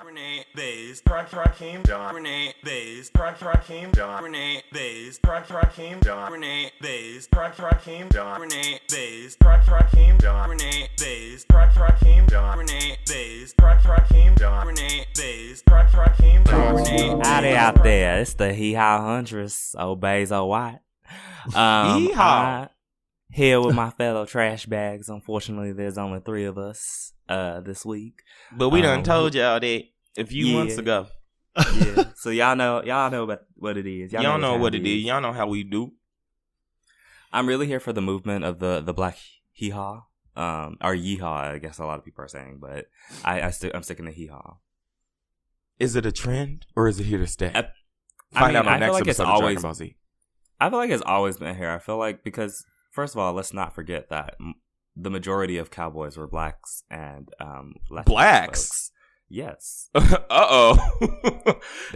Renee Bays, Rakim John, Renee Bays, Rakim John, Renee Bays, Rakim John, Renee Bays, Rakim John, Renee Bays, Rakim John, Renee Bays, Rakim John, Renee Bays, Rakim John, Renee Bays, Rakim John, Renee. Howdy out there, it's the Hee Haw Huntress, old Bays, old White. Yeehaw. Here with my fellow trash bags. Unfortunately, there's only 3 of us this week. But we done told y'all that a few months ago. Yeah. So y'all know about what it is. Y'all know what it is. Y'all know how we do. I'm really here for the movement of the black hee haw. Or yeehaw, I guess a lot of people are saying, but I'm sticking to hee haw. Is it a trend or is it here to stay? I out on feel next like it's episode of Dragon always. Ball Z. I feel like it's always been here. I feel like because first of all, let's not forget that the majority of cowboys were blacks and blacks. Folks. Yes. Uh-oh.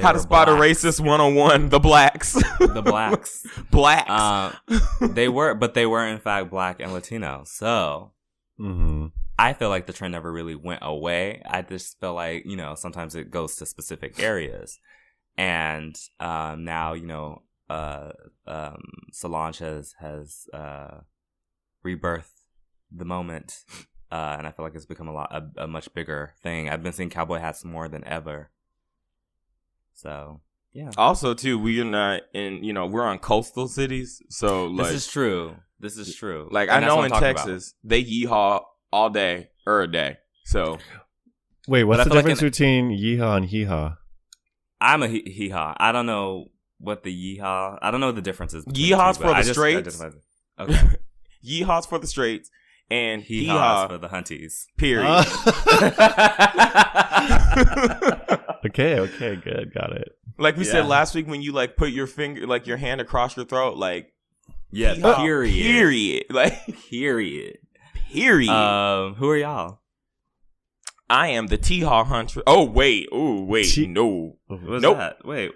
How to spot blacks. a racist 101. The blacks. The blacks. Blacks. They were in fact black and Latino. So I feel like the trend never really went away. I just feel like, sometimes it goes to specific areas. And now, Solange has rebirthed the moment. And I feel like it's become a much bigger thing. I've been seeing cowboy hats more than ever. So, yeah. Also, too, we're not in, we're on coastal cities. So, like. This is true. Like, and I know in Texas, they yeehaw all day or a day. So. Wait, what's the difference between yeehaw and hee-haw? I'm a hee-haw. I don't know what the yeehaw. I don't know what the difference is. Yeehaw's for the straights. Okay. Yeehaw's for the straights. And hee-haw's for the hunties. Period. Okay, good, got it. Like we said last week, when you like put your finger, like your hand across your throat, like hee-haw. Period. Like period. Who are y'all? I am the T-Haw Hunter. Oh wait, no. What's that? Wait.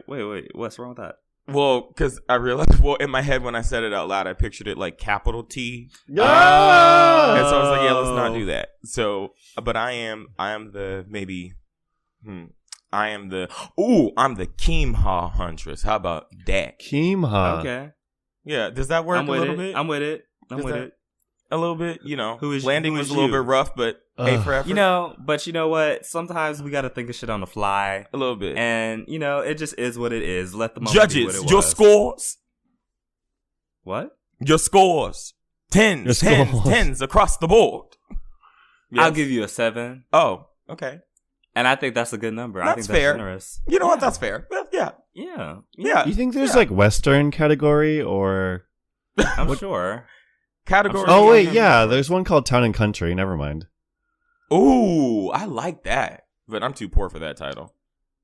What's wrong with that? Well, because I realized, in my head when I said it out loud, I pictured it like capital T. And so I was like, let's not do that. So, but I'm the I'm the Keem-Haw Huntress. How about that? Keem-Haw. Okay. Yeah, does that work a little bit? I'm with it. A little bit, landing was a you? little bit rough, but A for effort. But you know what? Sometimes we got to think of shit on the fly. A little bit. And, it just is what it is. Let the moment Judges, be what it was. your scores. What? Your scores. Tens across the board. Yes. I'll give you a 7. Oh, okay. And I think that's a good number. That's I think that's fair. Generous. You know what? That's fair. Yeah. You think there's like Western category or? I'm sure. Category. Oh wait, yeah. There's one called Town and Country. Never mind. Ooh, I like that, but I'm too poor for that title.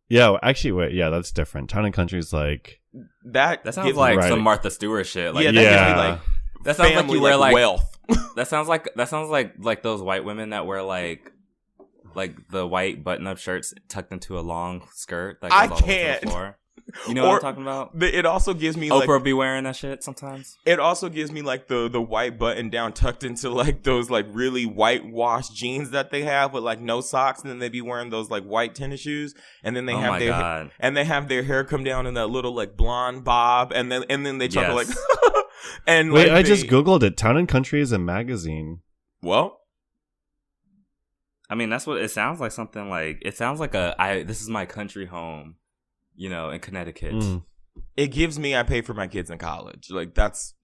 Yeah, actually, wait. Yeah, that's different. Town and Country is like that. Sounds like some Martha Stewart shit. Like, that gives me like that sounds like you wear like wealth. That sounds like those white women that wear like the white button-up shirts tucked into a long skirt. That goes all the way to the floor. You know what I'm talking about? It also gives me Oprah be wearing that shit sometimes. It also gives me like the white button down tucked into like those like really whitewashed jeans that they have with like no socks, and then they be wearing those like white tennis shoes, and then they have their hair come down in that little like blonde bob, and then they try to like and wait, I just googled it. Town and Country is a magazine. Well, I mean, that's what it sounds like. Something like it sounds like this is my country home. In Connecticut. It gives me, I pay for my kids in college. Like that's,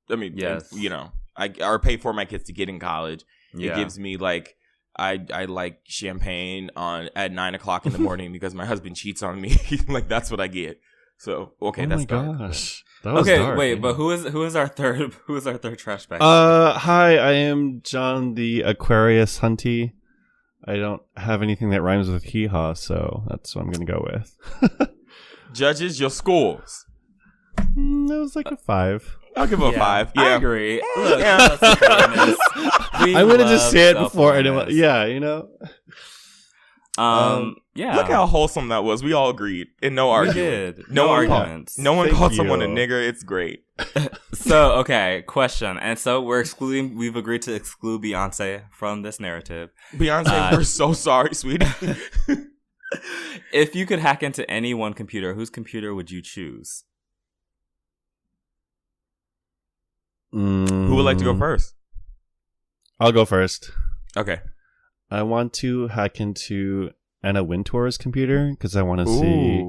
I mean, yes. I pay for my kids to get in college. Yeah. It gives me like, I like champagne at 9:00 in the morning because my husband cheats on me. Like that's what I get. So, okay, that's dark. Gosh. That was okay, dark, wait, man. but who is our third trash bag? Hi, I am John the Aquarius Hunty. I don't have anything that rhymes with hee-haw, so that's what I'm going to go with. Judges, your scores. It was like a 5. I'll give it a 5. Yeah. I agree. Look, I wanted to say it before anyone. Yeah, yeah. Look how wholesome that was. We all agreed. And no argument. We did. No arguments. No one called someone a nigger. It's great. So, okay, question. And so we've agreed to exclude Beyonce from this narrative. Beyonce, we're so sorry, sweetie. If you could hack into any one computer, whose computer would you choose? Who would like to go first? I'll go first. Okay. I want to hack into Anna Wintour's computer because I want to see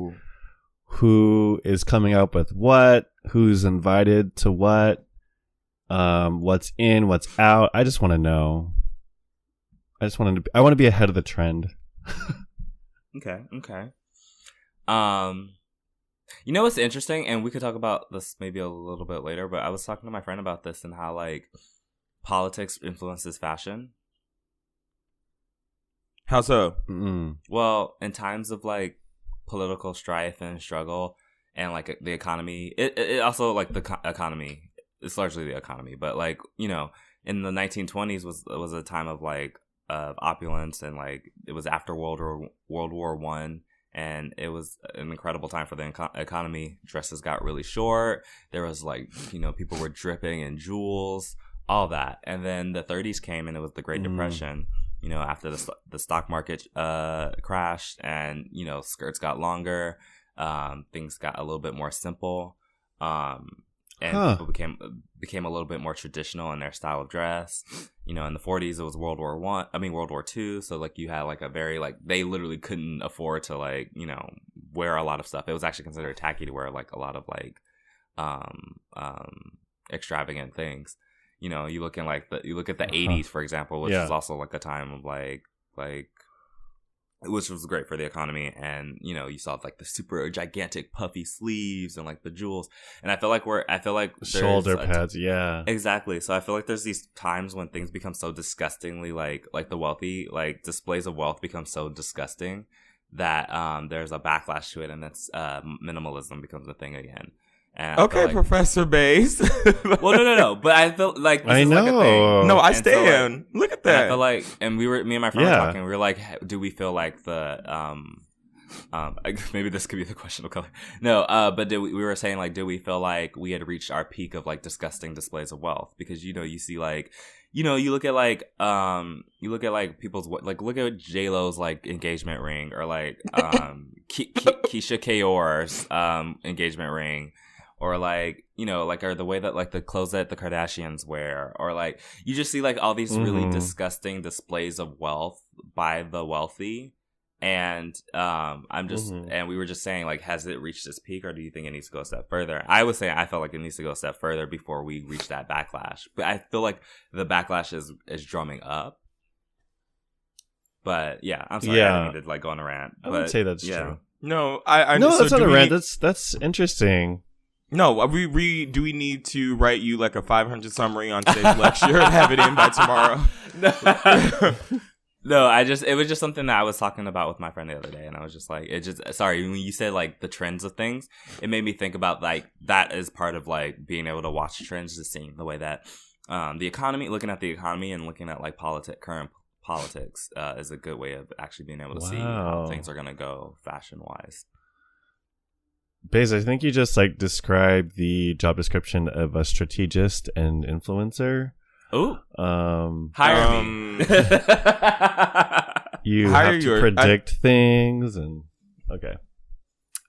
who is coming up with what, who's invited to what, what's in, what's out. I just want to know. I want to be ahead of the trend. Okay. You know what's interesting, and we could talk about this maybe a little bit later, but I was talking to my friend about this and how like politics influences fashion. How so? Well, in times of like political strife and struggle, and like the economy, it also like the economy. It's largely the economy, but like in the 1920s was a time of like opulence, and like it was after World War One. And it was an incredible time for the economy. Dresses got really short. There was like, people were dripping in jewels, all that. And then the 30s came, and it was the Great Depression. After the stock market crashed, and skirts got longer, things got a little bit more simple, and people became a little bit more traditional in their style of dress. In the 40s, it was World War II. So like you had like a very like they literally couldn't afford to like wear a lot of stuff. It was actually considered tacky to wear like a lot of like extravagant things. You look at the 80s, for example, which is also like a time of like which was great for the economy, and you saw like the super gigantic puffy sleeves and like the jewels, and I feel like shoulder pads, exactly. So I feel like there's these times when things become so disgustingly like the wealthy, like displays of wealth become so disgusting that there's a backlash to it, and that's minimalism becomes a thing again. Okay, like, Professor Bass. Well, no. But I feel like this is know. like a thing. No, I stand. So, like, look at that. I feel like, and me and my friend were talking. We were like, do we feel like the maybe this could be the question of color. No, but we were saying like, do we feel like we had reached our peak of like disgusting displays of wealth? Because you see like. You look at like people's like look at J-Lo's like engagement ring, or like Keisha Kayor's engagement ring, or like or the way that like the clothes that the Kardashians wear, or like you just see like all these really disgusting displays of wealth by the wealthy. And and we were just saying like, has it reached its peak, or do you think it needs to go a step further? I was saying I felt like it needs to go a step further before we reach that backlash. But I feel like the backlash is drumming up. But yeah, I'm sorry, I didn't mean to like go on a rant. I would say that's true. No, I no, that's not a rant. That's interesting. No, do we need to write you like a 500 summary on today's lecture and have it in by tomorrow? No, it was just something that I was talking about with my friend the other day, and I was just like, when you said like the trends of things, it made me think about like that is part of like being able to watch trends, just seeing the way that looking at the economy and looking at like current politics is a good way of actually being able to see how things are going to go fashion wise. Baze, I think you just like described the job description of a strategist and influencer. Oh, hire me. You have to predict things, and okay.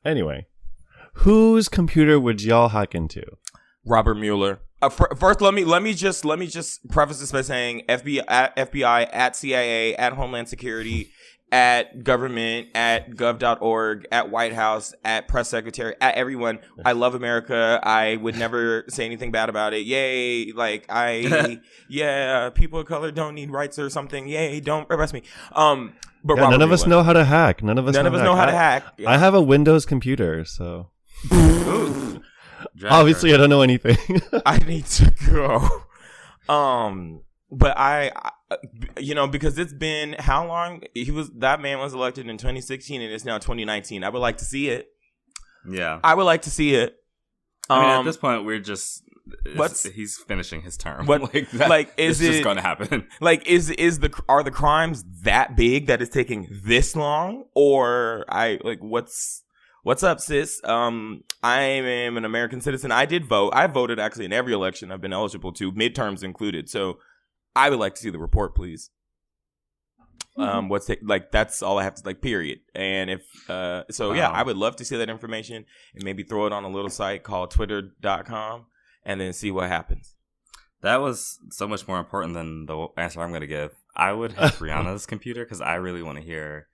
Anyway, whose computer would y'all hack into? Robert Mueller. First, let me just preface this by saying FBI at CIA at Homeland Security at government at gov.org at White House at press secretary at everyone. I love America. I would never say anything bad about it. Yay. Like people of color don't need rights or something. Yay. Don't arrest me. But none of us know how to hack. None of us know how to hack. Yeah. I have a Windows computer, so obviously I don't know anything. I need to go. But because it's been how long? That man was elected in 2016 and it's now 2019. I would like to see it. Yeah. I would like to see it. I mean, at this point, we're just he's finishing his term. But is it's just going to happen? Like, are the crimes that big that it's taking this long? Or what's up, sis? I am an American citizen. I did vote. I voted actually in every election I've been eligible to, midterms included. So I would like to see the report, please. What's it like? That's all I have to like. Period. And if yeah, I would love to see that information and maybe throw it on a little site called Twitter.com and then see what happens. That was so much more important than the answer I'm going to give. I would have Rihanna's computer because I really want to hear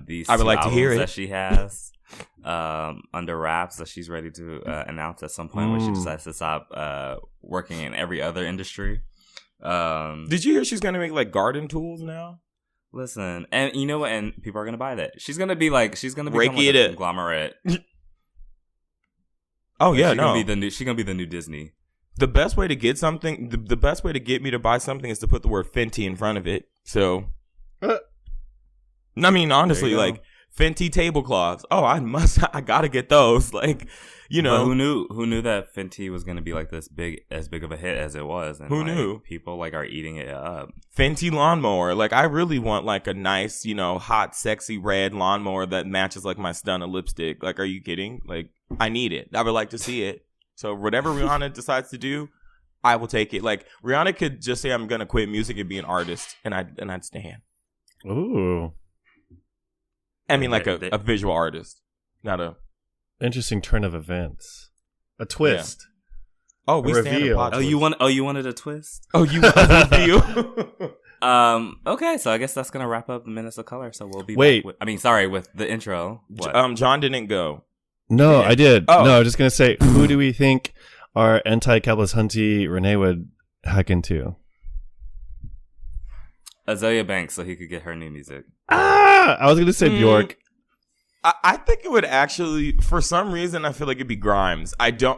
these. I would like to hear it that she has under wraps that she's ready to announce at some point when she decides to stop working in every other industry. Did you hear she's going to make like garden tools now? Listen, and you know what? And people are going to buy that. She's going to be like a conglomerate. Oh yeah, she's gonna be the new Disney. The best way to get something, the best way to get me to buy something is to put the word Fenty in front of it. So, I mean, honestly, like Fenty tablecloths. Oh, I gotta get those. Like, you know, but who knew that Fenty was gonna be like as big of a hit as it was? And who knew? People like are eating it up. Fenty lawnmower. Like, I really want like a nice, hot, sexy red lawnmower that matches like my stunner lipstick. Like, are you kidding? Like, I need it. I would like to see it. So whatever Rihanna decides to do, I will take it. Like, Rihanna could just say, I'm gonna quit music and be an artist, and I'd stand. Ooh. I mean, like a visual artist, not a interesting turn of events. A twist. Yeah. Oh, we reveal. You wanted a twist? Oh, you want a reveal? Okay, so I guess that's gonna wrap up Minutes of Color. So we'll be with the intro. What? John didn't go. No, I did. Oh. No, I was just gonna say, who do we think our anti-capitalist hunty Renee would hack into? Azalea Banks, so he could get her new music. I was gonna say Bjork. I think it would actually, for some reason, I feel like it'd be Grimes. I don't,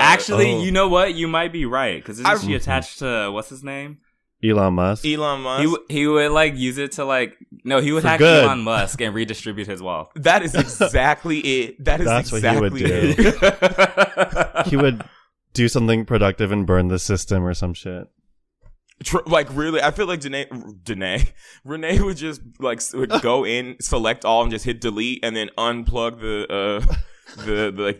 actually, you know what? You might be right because isn't she attached to what's his name? Elon Musk. He would like use it to like he would hack Elon Musk and redistribute his wealth. That is exactly it. That's exactly what he would do. He would do something productive and burn the system or some shit. Like, really, I feel like Renee would just would go in, select all, and just hit delete, and then unplug the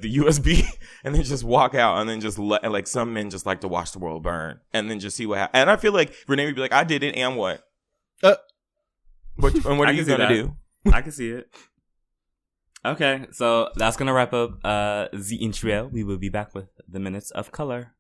USB, and then just walk out, and then just let, like, some men just like to watch the world burn, and then just see what happens. And I feel like Renee would be like, I did it, and what? And what are you gonna do? I can see it. Okay, so that's gonna wrap up the intro. We will be back with the Minutes of Color.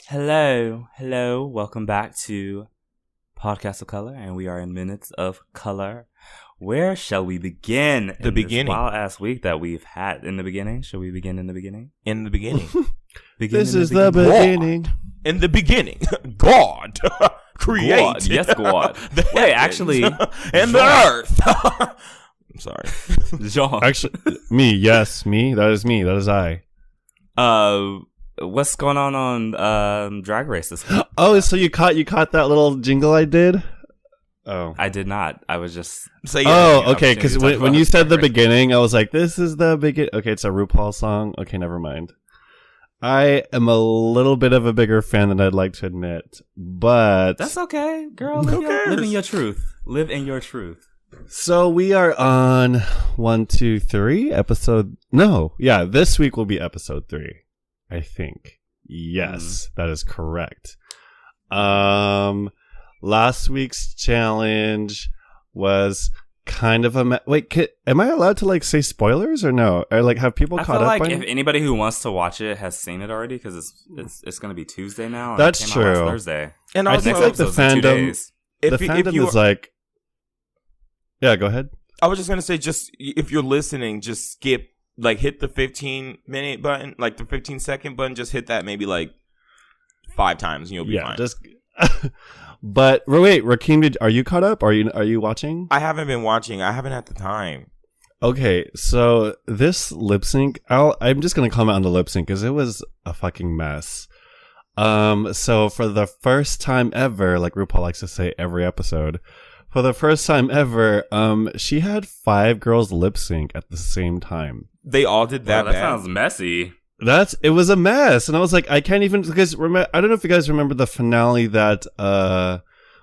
Hello, welcome back to Podcast of Color, and we are in Minutes of Color. Where shall we begin? The beginning. Wild ass week that we've had in the beginning. Shall we begin in the beginning? In the beginning. This is the beginning. In the beginning, God created. God. Yes, God. Wait, actually, and the earth. I'm sorry, Jean. Actually, me. Yes, me. That is me. That is I. What's going on Drag Race this week? Oh, so you caught that little jingle I did? Oh, I did not. I was just okay. Because when you said the beginning, I was like, "This is the beginning." Okay, it's a RuPaul song. Okay, never mind. I am a little bit of a bigger fan than I'd like to admit, but that's okay, girl. Live in your truth. Live in your truth. So we are on 1, 2, 3 episode. No, yeah, this week will be episode 3. I think. Yes, that is correct. Last week's challenge was kind of a am I allowed to like say spoilers or no? Or like have people caught up? I feel like if anybody who wants to watch it has seen it already because it's going to be Tuesday now. And that's it came true. Out last Thursday. And I think like the fandom, is like, yeah. Go ahead. I was just going to say, just if you're listening, just skip. Like, hit the 15-minute button, like the 15-second button. Just hit that maybe like 5 times, and you'll be fine. Just. But wait, Rakeem, are you caught up? Are you watching? I haven't been watching. I haven't had the time. Okay, so this lip sync, I'm just gonna comment on the lip sync because it was a fucking mess. So for the first time ever, like RuPaul likes to say every episode, for the first time ever, she had 5 girls lip sync at the same time. They all did that. That sounds messy. It was a mess, and I was like, I can't even, because I don't know if you guys remember the finale that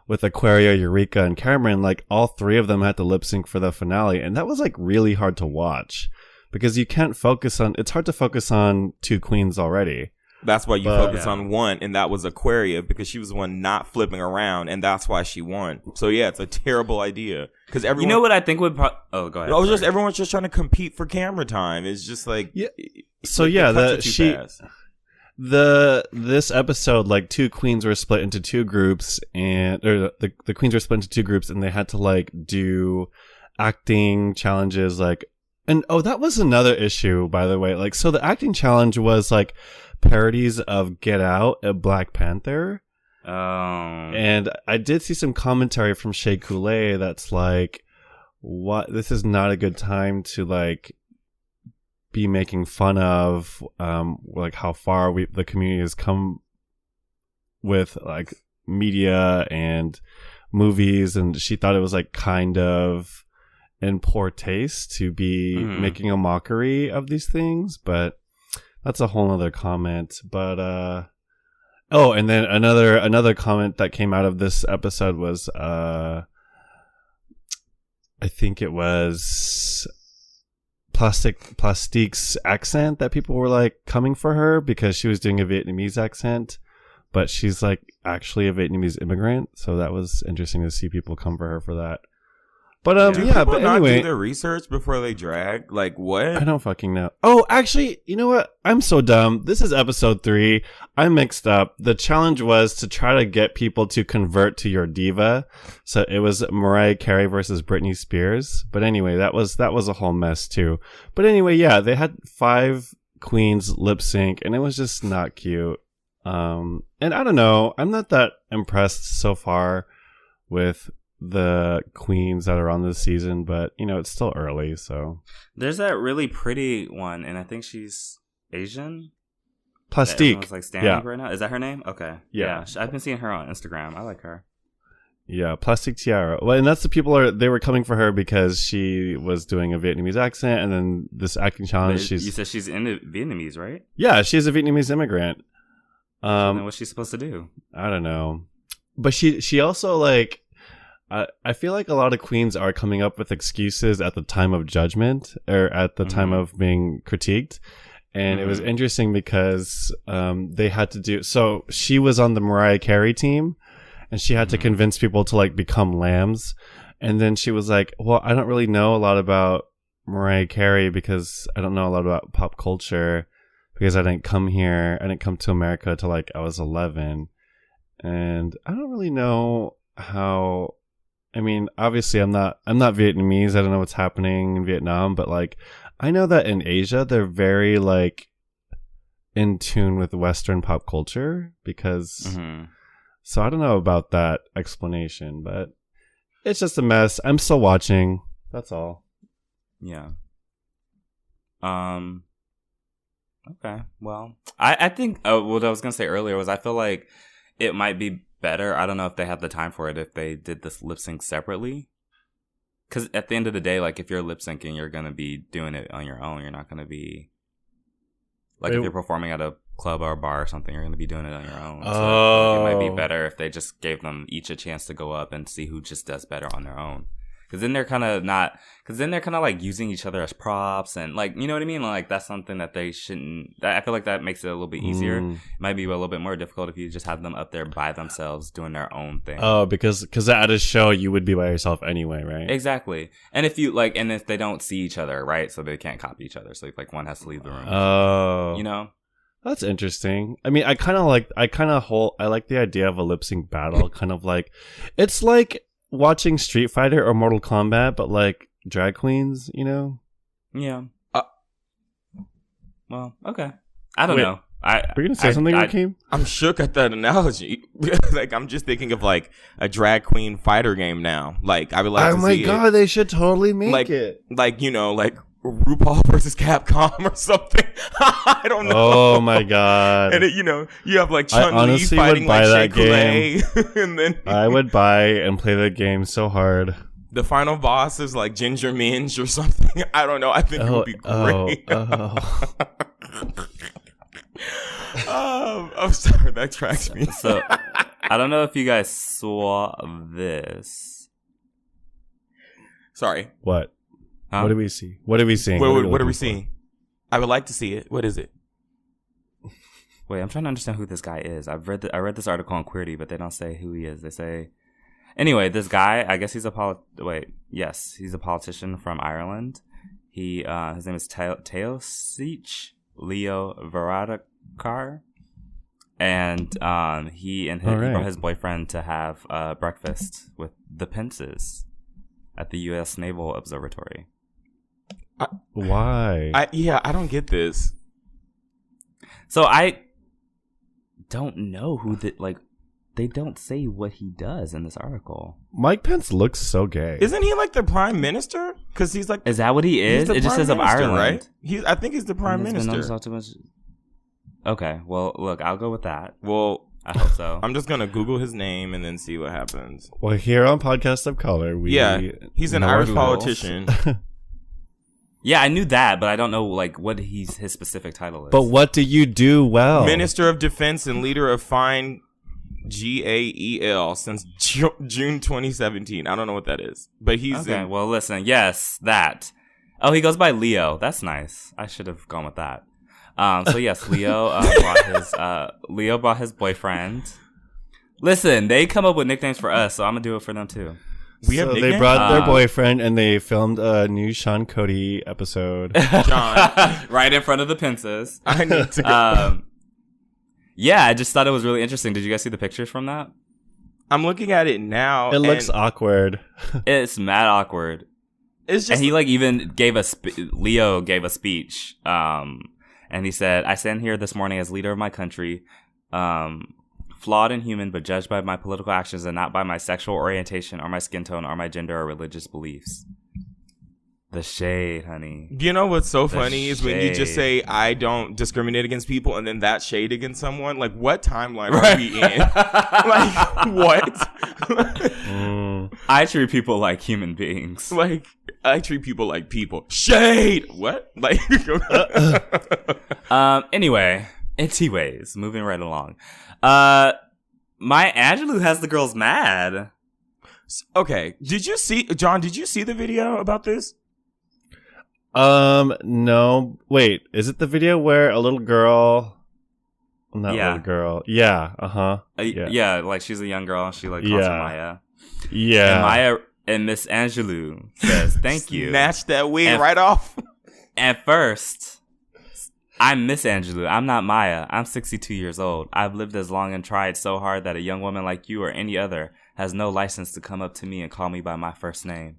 with Aquaria, Eureka, and Cameron, like all three of them had to lip sync for the finale, and that was like really hard to watch because you can't focus on. It's hard to focus on two queens already. That's why you focus on one, and that was Aquaria because she was the one not flipping around, and that's why she won. So yeah, it's a terrible idea because everyone. You know what I think would? Go ahead. Oh, just everyone's just trying to compete for camera time. It's just like So yeah, this episode, like two queens were split into two groups, and the queens were split into two groups, and they had to like do acting challenges, like, and that was another issue, by the way. Like, so the acting challenge was like parodies of Get Out and Black Panther. And I did see some commentary from Shea Coulee that's like, what? This is not a good time to like be making fun of like how far the community has come with like media and movies, and she thought it was like kind of in poor taste to be making a mockery of these things, but that's a whole other comment. But and then another comment that came out of this episode was I think it was Plastique's accent, that people were like coming for her because she was doing a Vietnamese accent, but she's like actually a Vietnamese immigrant, so that was interesting to see people come for her for that. But do but anyway, do their research before they drag? Like, what? I don't fucking know. Oh, actually, you know what? I'm so dumb. This is episode 3. I mixed up. The challenge was to try to get people to convert to your diva. So it was Mariah Carey versus Britney Spears. But anyway, that was a whole mess too. But anyway, yeah, they had 5 queens lip sync, and it was just not cute. And I don't know. I'm not that impressed so far with the queens that are on this season, but you know, it's still early. So there's that really pretty one, and I think she's Asian. Plastique, like standing right now. Is that her name? Okay, yeah. I've been seeing her on Instagram. I like her. Yeah, Plastique Tiara. Well, and that's the they were coming for her because she was doing a Vietnamese accent, and then this acting challenge. You said she's into Vietnamese, right? Yeah, she's a Vietnamese immigrant. Then what's she supposed to do? I don't know, but she also like. I feel like a lot of queens are coming up with excuses at the time of judgment or at the time of being critiqued. And it was interesting because they had to do... So she was on the Mariah Carey team, and she had to convince people to like become lambs. And then she was like, well, I don't really know a lot about Mariah Carey because I don't know a lot about pop culture because I didn't come here. I didn't come to America till like I was 11. And I don't really know how... I mean, obviously I'm not Vietnamese. I don't know what's happening in Vietnam, but like I know that in Asia they're very like in tune with Western pop culture because so I don't know about that explanation, but it's just a mess. I'm still watching. That's all. Yeah. Okay. Well, I think what I was gonna say earlier was I feel like it might be better. I don't know if they have the time for it if they did this lip sync separately. Because at the end of the day, like if you're lip syncing, you're gonna be doing it on your own. You're not gonna be like if you're performing at a club or a bar or something, you're gonna be doing it on your own. So it might be better if they just gave them each a chance to go up and see who just does better on their own. Because then they're kind of like using each other as props and like, you know what I mean? Like that's something that they shouldn't. I feel like that makes it a little bit easier. It might be a little bit more difficult if you just have them up there by themselves doing their own thing. Oh, because at a show you would be by yourself anyway, right? Exactly. And if you like, and if they don't see each other, right? So they can't copy each other. So like one has to leave the room. Oh, you know. That's interesting. I mean, I like the idea of a lip sync battle. Kind of like, it's like watching Street Fighter or Mortal Kombat, but like drag queens, you know? Yeah. Well, okay. I don't know. Were you gonna say something, Rakeem? I'm shook at that analogy. Like I'm just thinking of like a drag queen fighter game now. Like I would like to see. Oh my god, they should totally make it. Like you know, like RuPaul versus Capcom or something. I don't know. Oh my god! And you know, you have like Chun-Li fighting like Shea Coulee, and then I would buy and play the game so hard. The final boss is like Ginger Minge or something. I don't know. I think it would be great. I'm sorry, that tracks me. So I don't know if you guys saw this. Sorry. What? Huh? What do we see? What are we seeing? What are we seeing? I would like to see it. What is it? Wait, I'm trying to understand who this guy is. I read this article on Queerty, but they don't say who he is. They say, anyway, this guy. I guess he's a he's a politician from Ireland. His name is Taoiseach Leo Varadkar, and he brought his boyfriend to have breakfast with the Pences at the U.S. Naval Observatory. Why? I don't get this. So I don't know who they don't say what he does in this article. Mike Pence looks so gay. Isn't he like the prime minister? Because he's like, is that what he is? It just says of Ireland, right? I think he's the prime minister. Okay, well, look, I'll go with that. Well, I hope so. I'm just gonna Google his name and then see what happens. Well, here on Podcast of Color, he's an Irish politician. Yeah, I knew that, but I don't know like what his specific title is. But what do you do well? Minister of Defense and leader of Fine Gael since June 2017. I don't know what that is, but he's okay. Well, listen, yes, that. Oh, he goes by Leo. That's nice. I should have gone with that. So yes, Leo brought his boyfriend. Listen, they come up with nicknames for us, so I'm gonna do it for them too. They brought their boyfriend and they filmed a new Sean Cody episode. John, right in front of the Pences. I need to go. Yeah, I just thought it was really interesting. Did you guys see the pictures from that? I'm looking at it now. It looks awkward. It's mad awkward. It's just, and he like even gave Leo gave a speech. And he said, "I stand here this morning as leader of my country, flawed and human, but judged by my political actions and not by my sexual orientation or my skin tone or my gender or religious beliefs." The shade, honey. You know what's so funny is when you just say, I don't discriminate against people, and then that shade against someone. Like, what timeline are we in? Like, what? I treat people like human beings. Like, I treat people like people. Shade! What? Like, anyway, anyways, moving right along. Maya Angelou has the girls mad. Okay, John, did you see the video about this? No. Wait, is it the video where a little girl? Little girl. Yeah. Yeah, like she's a young girl and she like calls her Maya. Yeah. And Maya and Miss Angelou says, "Thank you." Snatch that wig right off. At first, I'm Miss Angelou. I'm not Maya. I'm 62 years old. I've lived as long and tried so hard that a young woman like you or any other has no license to come up to me and call me by my first name.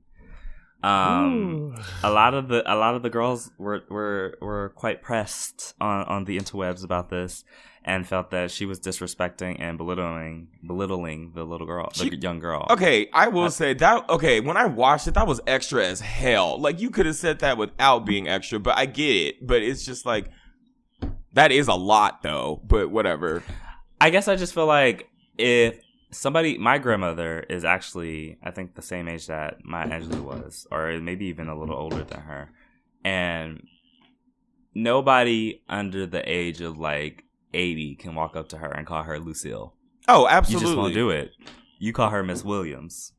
A lot of the girls were quite pressed on the interwebs about this and felt that she was disrespecting and belittling the little girl, the young girl. Okay, I will say that. Okay, when I watched it, that was extra as hell. Like, you could have said that without being extra, but I get it. But it's just like, that is a lot though. But whatever. I guess I just feel like if my grandmother is actually, I think, the same age that Maya Angelou was, or maybe even a little older than her. And nobody under the age of like 80 can walk up to her and call her Lucille. Oh, absolutely. You just won't do it. You call her Miss Williams.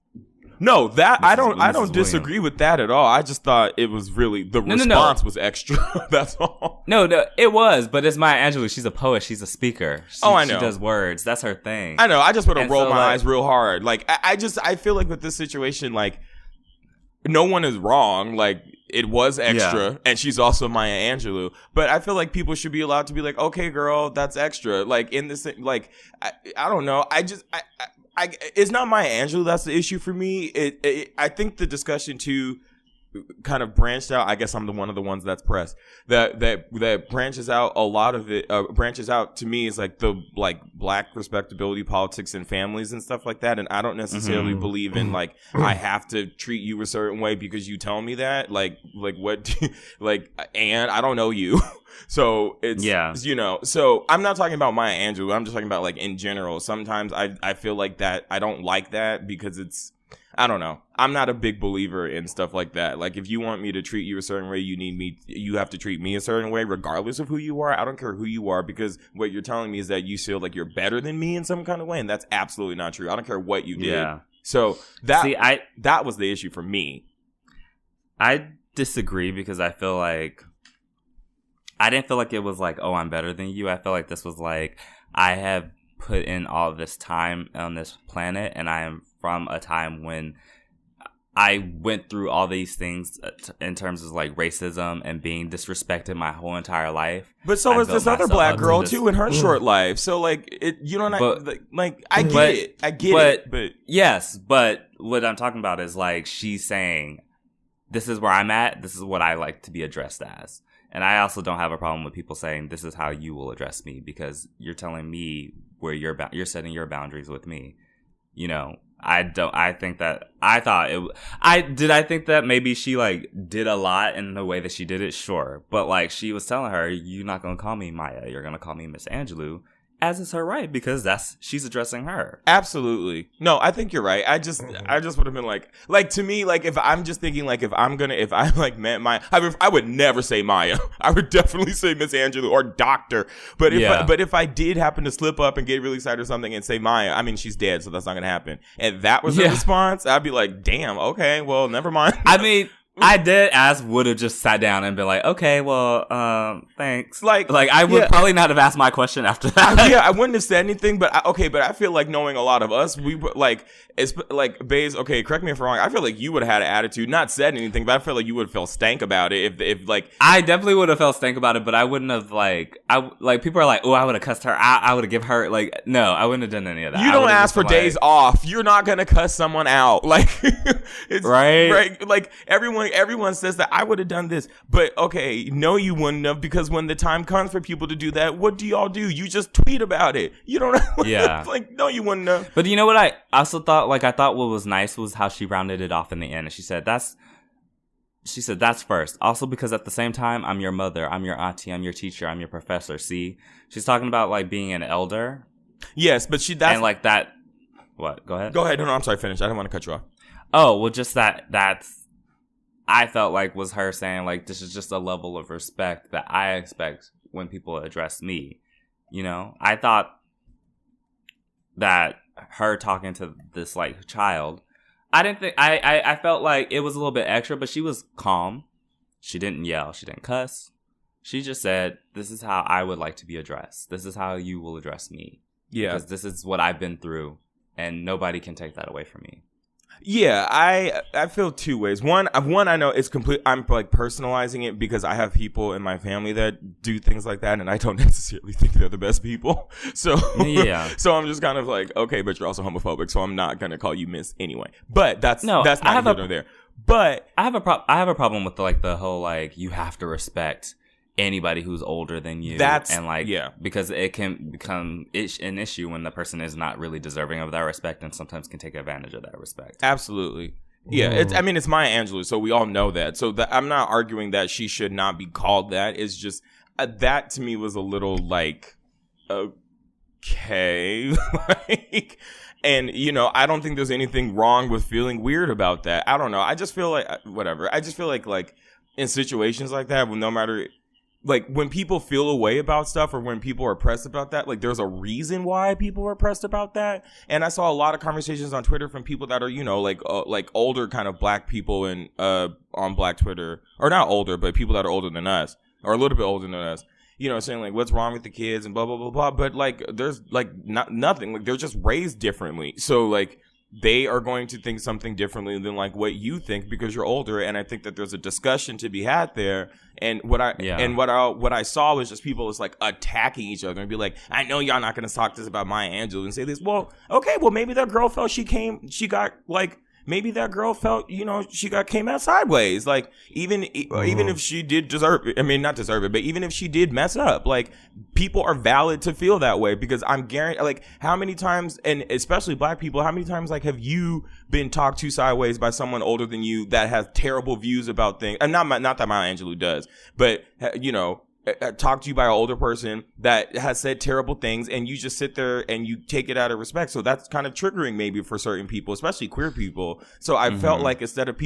No, that I don't disagree with that at all. I just thought it was really the response was extra. That's all. No, it was, but it's Maya Angelou. She's a poet. She's a speaker. I know. She does words. That's her thing. I know. I just want to roll my eyes real hard. Like I feel like with this situation, like no one is wrong. Like it was extra, and she's also Maya Angelou. But I feel like people should be allowed to be like, okay, girl, that's extra. Like in this, like I don't know. It's not Maya Angelou that's the issue for me. I think the discussion too kind of branched out. I guess I'm one of the ones that's pressed. That branches out. A lot of it branches out to me is like the black respectability politics and families and stuff like that. And I don't necessarily believe in like I have to treat you a certain way because you tell me that. Like what? And I don't know you. So it's, you know, so I'm not talking about Maya Angelou. I'm just talking about like in general. Sometimes I feel like that I don't like that because it's I don't know. I'm not a big believer in stuff like that. Like, if you want me to treat you a certain way, you have to treat me a certain way, regardless of who you are. I don't care who you are, because what you're telling me is that you feel like you're better than me in some kind of way, and that's absolutely not true. I don't care what you did. Yeah. So that was the issue for me. I disagree, because I feel like I didn't feel like it was like, oh, I'm better than you. I feel like this was like, I have put in all this time on this planet, and I am from a time when I went through all these things in terms of like racism and being disrespected my whole entire life. But so was this other black girl too in her short life. So like, I get it. But yes, but what I'm talking about is like, she's saying, this is where I'm at. This is what I like to be addressed as. And I also don't have a problem with people saying, this is how you will address me, because you're telling me where you're setting your boundaries with me. You know, I think that maybe she like did a lot in the way that she did it. Sure. But like, she was telling her, you're not going to call me Maya. You're going to call me Miss Angelou. As is her right, because she's addressing her. Absolutely. No, I think you're right. I just would have been like to me, like, if I'm just thinking, like, if I like met Maya, I would never say Maya. I would definitely say Miss Angelou or Doctor. But if I did happen to slip up and get really excited or something and say Maya, I mean, she's dead, so that's not gonna happen. And that was the response, I'd be like, damn, okay, well, never mind. I mean, I did would have just sat down and been like, okay, well, thanks. Like I would probably not have asked my question after that. I wouldn't have said anything, but I feel like, knowing a lot of us, we like, it's like, Baze, okay, correct me if I'm wrong, I feel like you would have had an attitude, not said anything, but I feel like you would have felt stank about it if like. I definitely would have felt stank about it, but I wouldn't have people are like, oh, I would have cussed her out, I would have given her, like, no, I wouldn't have done any of that. You don't ask for days off. You're not gonna cuss someone out. Like, it's right. Like, everyone says that I would have done this, but okay, no, you wouldn't have, because when the time comes for people to do that, what do y'all do? You just tweet about it. You don't like, no, you wouldn't have. But you know what I also thought? Like, I thought what was nice was how she rounded it off in the end, and she said that's first. Also, because at the same time, I'm your mother, I'm your auntie, I'm your teacher, I'm your professor. See, she's talking about like being an elder. Yes, but and like that. What? Go ahead. Go ahead. No, I'm sorry. Finish. I didn't want to cut you off. Oh, well, just that's. I felt like was her saying, like, this is just a level of respect that I expect when people address me. You know, I thought that her talking to this like child, I felt like it was a little bit extra, but she was calm. She didn't yell. She didn't cuss. She just said, this is how I would like to be addressed. This is how you will address me. Yeah. Because this is what I've been through, and nobody can take that away from me. Yeah, I feel two ways. One, I know it's complete. I'm like personalizing it because I have people in my family that do things like that, and I don't necessarily think they're the best people. So yeah, so I'm just kind of like, okay, but you're also homophobic, so I'm not gonna call you Miss anyway. But that's not here nor there. But I have a problem with the whole like, you have to respect anybody who's older than you, because it can become an issue when the person is not really deserving of that respect, and sometimes can take advantage of that respect. Absolutely. Yeah, it's Maya Angelou, so we all know that. So I'm not arguing that she should not be called that. It's just that to me was a little like, okay, like, and you know, I don't think there's anything wrong with feeling weird about that. I don't know. I just feel like whatever. I just feel like in situations like that, no matter. Like, when people feel a way about stuff, or when people are pressed about that, like, there's a reason why people are pressed about that. And I saw a lot of conversations on Twitter from people that are, you know, like older kind of black people and on black Twitter, or not older, but people that are older than us, or a little bit older than us, you know, saying like, what's wrong with the kids and blah, blah, blah, blah. But like, there's like nothing, like, they're just raised differently. So like, they are going to think something differently than like what you think because you're older. And I think that there's a discussion to be had there. And what I saw was just people was like attacking each other and be like, I know y'all not going to talk this about Maya Angelou and say this. Well, okay, well, maybe that girl felt maybe that girl felt, you know, she came out sideways. Like, even if she did deserve it, I mean, not deserve it, but even if she did mess up, like, people are valid to feel that way, because I'm guaranteed, like, how many times, and especially black people, how many times, like, have you been talked to sideways by someone older than you that has terrible views about things? And not that Maya Angelou does, but, you know, talked to you by an older person that has said terrible things, and you just sit there and you take it out of respect. So that's kind of triggering maybe for certain people, especially queer people. So I felt like instead of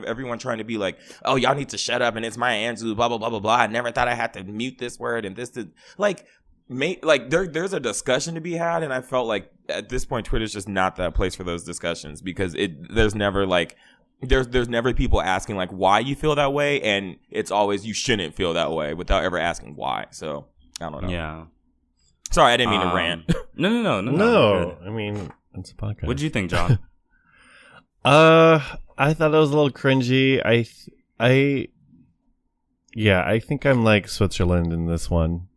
everyone trying to be like, oh, y'all need to shut up and it's Maya Angelou, blah blah blah blah blah. I never thought I had to mute this word and this like. There's a discussion to be had, and I felt like at this point Twitter's just not that place for those discussions, because there's never people asking like why you feel that way, and it's always you shouldn't feel that way without ever asking why. So I don't know. Yeah. Sorry, I didn't mean to rant. No. I mean, it's a podcast. What did you think, John? I thought it was a little cringy. I think I'm like Switzerland in this one.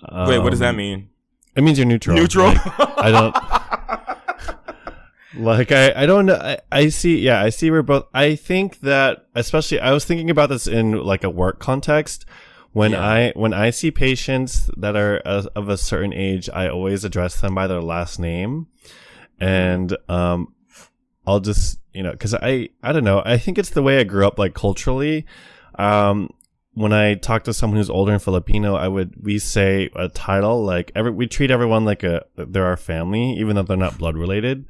Wait, what does that mean? It means you're neutral. Neutral? Like, I don't like. I don't know. I see. Yeah, I see. We're both. I think that, especially, I was thinking about this in like a work context. When I see patients that are of a certain age, I always address them by their last name, and I'll just because I don't know. I think it's the way I grew up, like culturally. When I talk to someone who's older and Filipino, we say a title, like we treat everyone like they're our family, even though they're not blood related.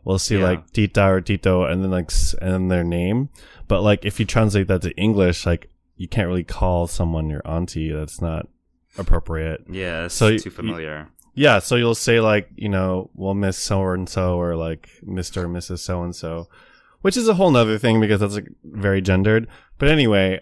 We'll see like tita or tito and then their name. But like if you translate that to English, like you can't really call someone your auntie. That's not appropriate. Yeah, it's too familiar. So you'll say like, well, Miss so and so, or like Mr. or Mrs. so and so, which is a whole nother thing because that's like very gendered. But anyway,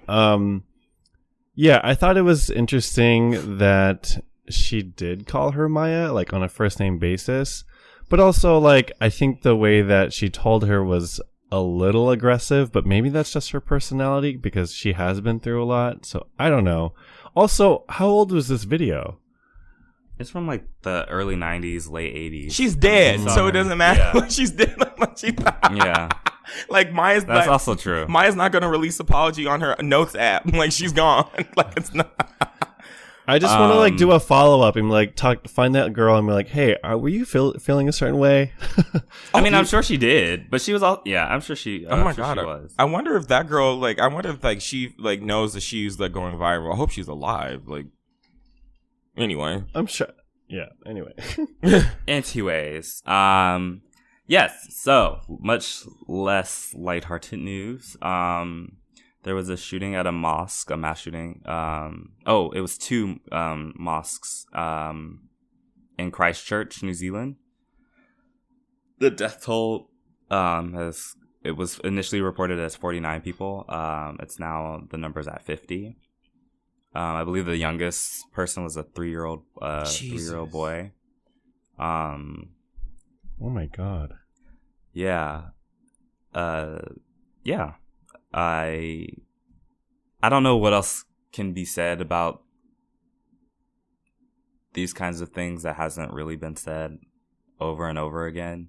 yeah, I thought it was interesting that she did call her Maya, like on a first name basis. But also, like, I think the way that she told her was a little aggressive, but maybe that's just her personality because she has been through a lot. So I don't know. Also, how old was this video? It's from like the early 90s, late 80s. She's dead, so it doesn't matter. Yeah. She's dead. Yeah. Like Maya's That's also true. Maya's not gonna release apology on her notes app. Like she's gone. Like it's not. I just want to like do a follow up and like find that girl and be like, hey, were you feeling a certain way? I mean, I'm sure she did, but she was all I'm sure she. Oh my god, she was. I wonder if that girl she like knows that she's like going viral. I hope she's alive. Like anyway, I'm sure. Yeah. Anyway. Anyways, yes, so much less lighthearted news. There was a shooting at a mosque, a mass shooting. It was two mosques in Christchurch, New Zealand. The death toll it was initially reported as 49 people. It's now the number's at 50. I believe the youngest person was a 3-year-old boy. Oh my god. Yeah. Yeah. I don't know what else can be said about these kinds of things that hasn't really been said over and over again.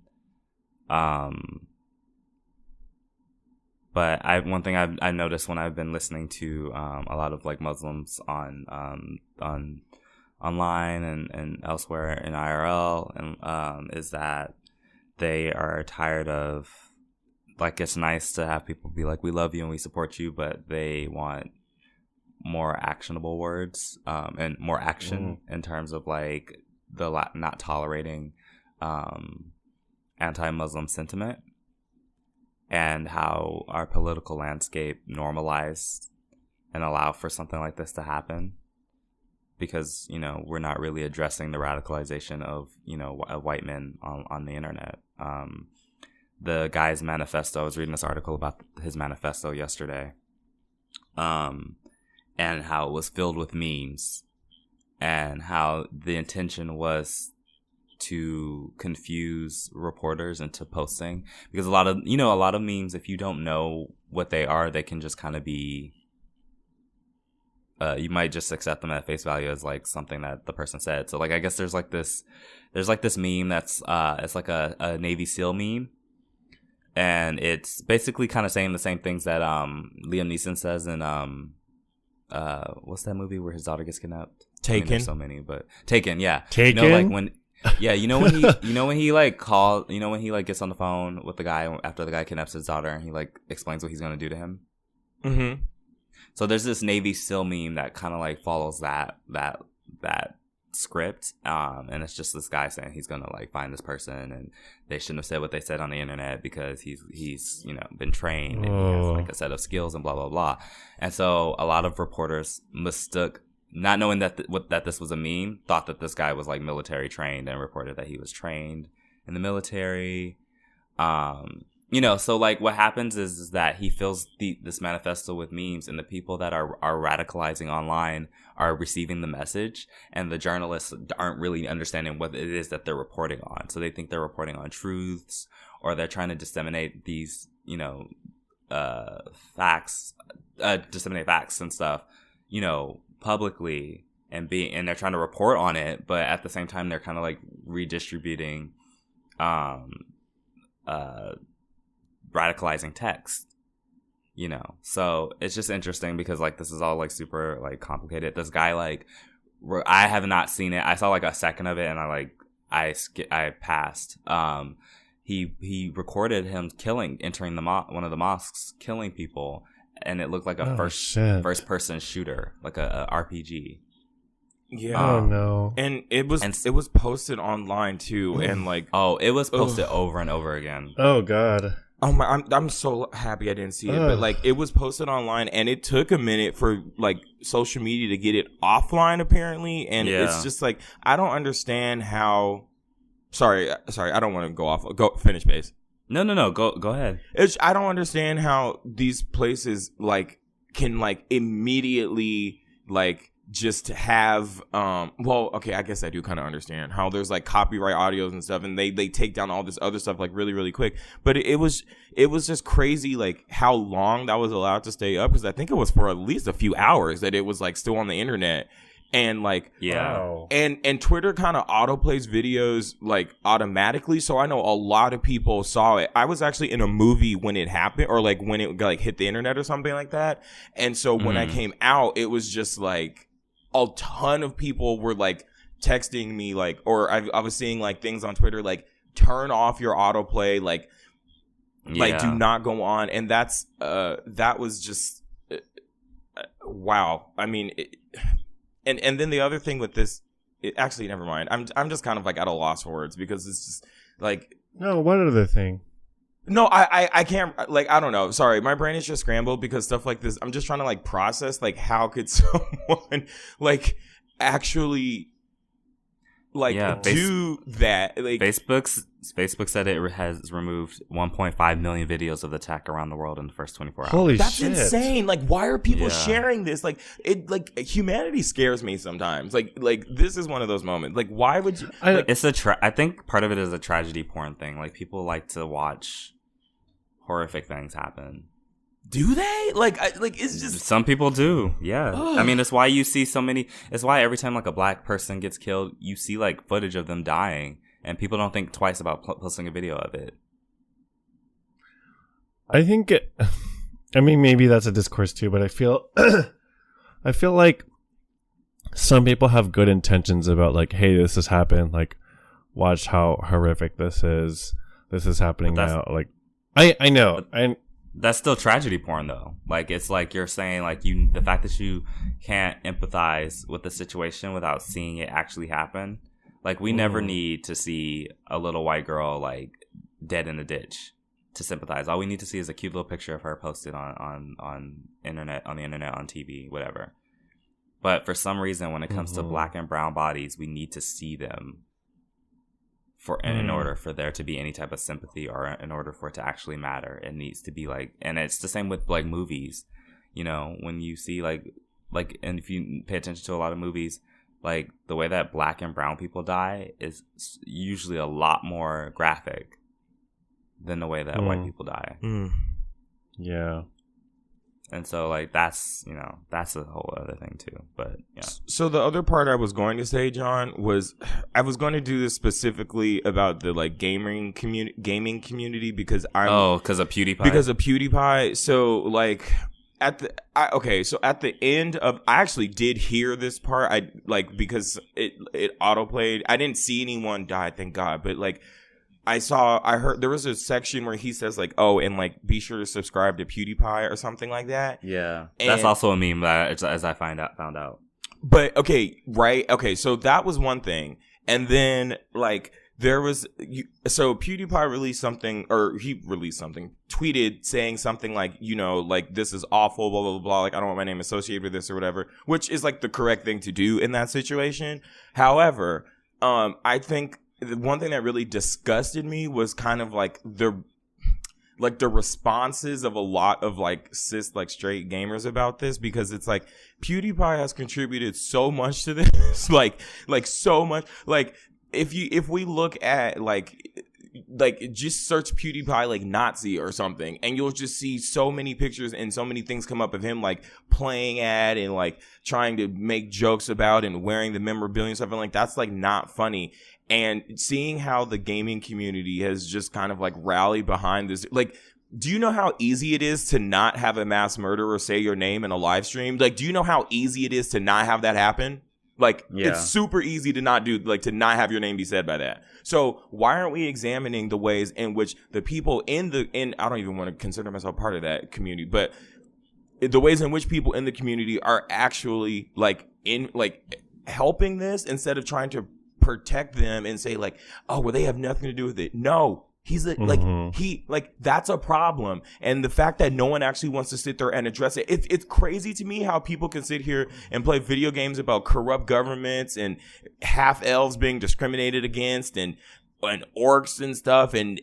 But one thing I've noticed when I've been listening to a lot of like Muslims on online and elsewhere in IRL and is that they are tired of, like, it's nice to have people be like, we love you and we support you, but they want more actionable words and more action in terms of like not tolerating anti-Muslim sentiment, and how our political landscape normalized and allow for something like this to happen, because we're not really addressing the radicalization of white men on the internet. The guy's manifesto, I was reading this article about his manifesto yesterday, and how it was filled with memes, and how the intention was to confuse reporters into posting, because a lot of memes, if you don't know what they are, they can just kind of be you might just accept them at face value as like something that the person said. So like, I guess there's this meme that's it's like a Navy SEAL meme, and it's basically kind of saying the same things that Liam Neeson says in what's that movie where his daughter gets kidnapped? Taken. I mean, there's so many, but Taken, yeah. Taken. Like when when he like called, when he like gets on the phone with the guy after the guy kidnaps his daughter, and he like explains what he's gonna do to him. Mm-hmm. So there's this Navy SEAL meme that kind of like follows that script, and it's just this guy saying he's gonna like find this person, and they shouldn't have said what they said on the internet because he's you know been trained and he has like a set of skills and blah blah blah. And so a lot of reporters mistook, not knowing that that this was a meme, thought that this guy was like military trained and reported that he was trained in the military. You know, so like what happens is that he fills this manifesto with memes, and the people that are radicalizing online are receiving the message, and the journalists aren't really understanding what it is that they're reporting on. So they think they're reporting on truths, or they're trying to disseminate these, you know, disseminate facts and stuff, you know, publicly, and they're trying to report on it, but at the same time they're kind of like redistributing radicalizing text, you know. So it's just interesting because like this is all like super like complicated. This guy, like, I have not seen it. I saw like a second of it and I passed. He recorded him entering one of the mosques, killing people, and it looked like a first person shooter, like a RPG. Yeah. Oh no. And it was posted online too, and like it was posted over and over again. Oh god. Oh my! I'm so happy I didn't see it, but like it was posted online, and it took a minute for like social media to get it offline apparently, and it's just like I don't understand how. Sorry, I don't want to go off. Go finish, base. No. Go ahead. I don't understand how these places like can like immediately like just have well, okay, I guess I do kind of understand how there's like copyright audios and stuff, and they take down all this other stuff like really really quick. But it was just crazy like how long that was allowed to stay up, because I think it was for at least a few hours that it was like still on the internet. And like and Twitter kind of autoplays videos like automatically, so I know a lot of people saw it. I was actually in a movie when it happened, or like when it like hit the internet or something like that. And so when I came out, it was just like a ton of people were like texting me like, or I was seeing like things on Twitter like turn off your autoplay, like do not go on. And that was just wow. I mean. And then the other thing with this, actually, never mind. I'm just kind of like at a loss for words, because it's just like. No, what other thing? No, I can't, like, I don't know. Sorry, my brain is just scrambled because stuff like this. I'm just trying to like process like how could someone like actually like do that. Like Facebook said it has removed 1.5 million videos of the attack around the world in the first 24 hours. Holy That's shit. insane. Like, why are people sharing this? Like, it like humanity scares me sometimes. Like this is one of those moments. Like, why would you? I think part of it is a tragedy porn thing. Like, people like to watch horrific things happen. Do they? Like it's just some people do. Yeah. I mean, it's why you see so many. It's why every time like a black person gets killed, you see like footage of them dying, and people don't think twice about posting a video of it. I think I mean, maybe that's a discourse too, but I feel like some people have good intentions about like, hey, this has happened. Like, watch how horrific this is. This is happening now. Like, I know. That's still tragedy porn, though. Like, it's like you're saying, like, the fact that you can't empathize with the situation without seeing it actually happen. Like, we never need to see a little white girl, like, dead in a ditch to sympathize. All we need to see is a cute little picture of her posted on the internet, on TV, whatever. But for some reason, when it comes to black and brown bodies, we need to see them in order for there to be any type of sympathy, or in order for it to actually matter. It needs to be like, and it's the same with like movies, you know, when you see like, and if you pay attention to a lot of movies, like the way that black and brown people die is usually a lot more graphic than the way that white people die. Yeah. And so, like, that's a whole other thing, too. But, yeah. So the other part I was going to say, John, was I was going to do this specifically about the, like, gaming community because because of PewDiePie? Because of PewDiePie. So, like, at the end of... I actually did hear this part, because it autoplayed. I didn't see anyone die, thank God. But, like... I heard there was a section where he says like, oh, and like be sure to subscribe to PewDiePie or something like that. Yeah, that's also a meme that as I found out. But okay, right? Okay, so that was one thing, and then like there was so PewDiePie released something, tweeted saying something like, you know, like this is awful, blah blah blah blah. Like I don't want my name associated with this or whatever, which is like the correct thing to do in that situation. However, I think the one thing that really disgusted me was kind of like the responses of a lot of like cis like straight gamers about this, because it's like PewDiePie has contributed so much to this, like so much. Like if we look at like just search PewDiePie like Nazi or something, and you'll just see so many pictures and so many things come up of him like playing at and like trying to make jokes about and wearing the memorabilia and stuff, and like that's like not funny. And seeing how the gaming community has just kind of like rallied behind this, like, do you know how easy it is to not have a mass murderer say your name in a live stream? Like, do you know how easy it is to not have that happen? Like, It's super easy to not do, like, to not have your name be said by that. So why aren't we examining the ways in which the people I don't even want to consider myself part of that community, but the ways in which people in the community are actually like helping this, instead of trying to protect them and say like, oh, well, they have nothing to do with it. No, he's that's a problem. And the fact that no one actually wants to sit there and address it, it's crazy to me how people can sit here and play video games about corrupt governments and half elves being discriminated against and orcs and stuff and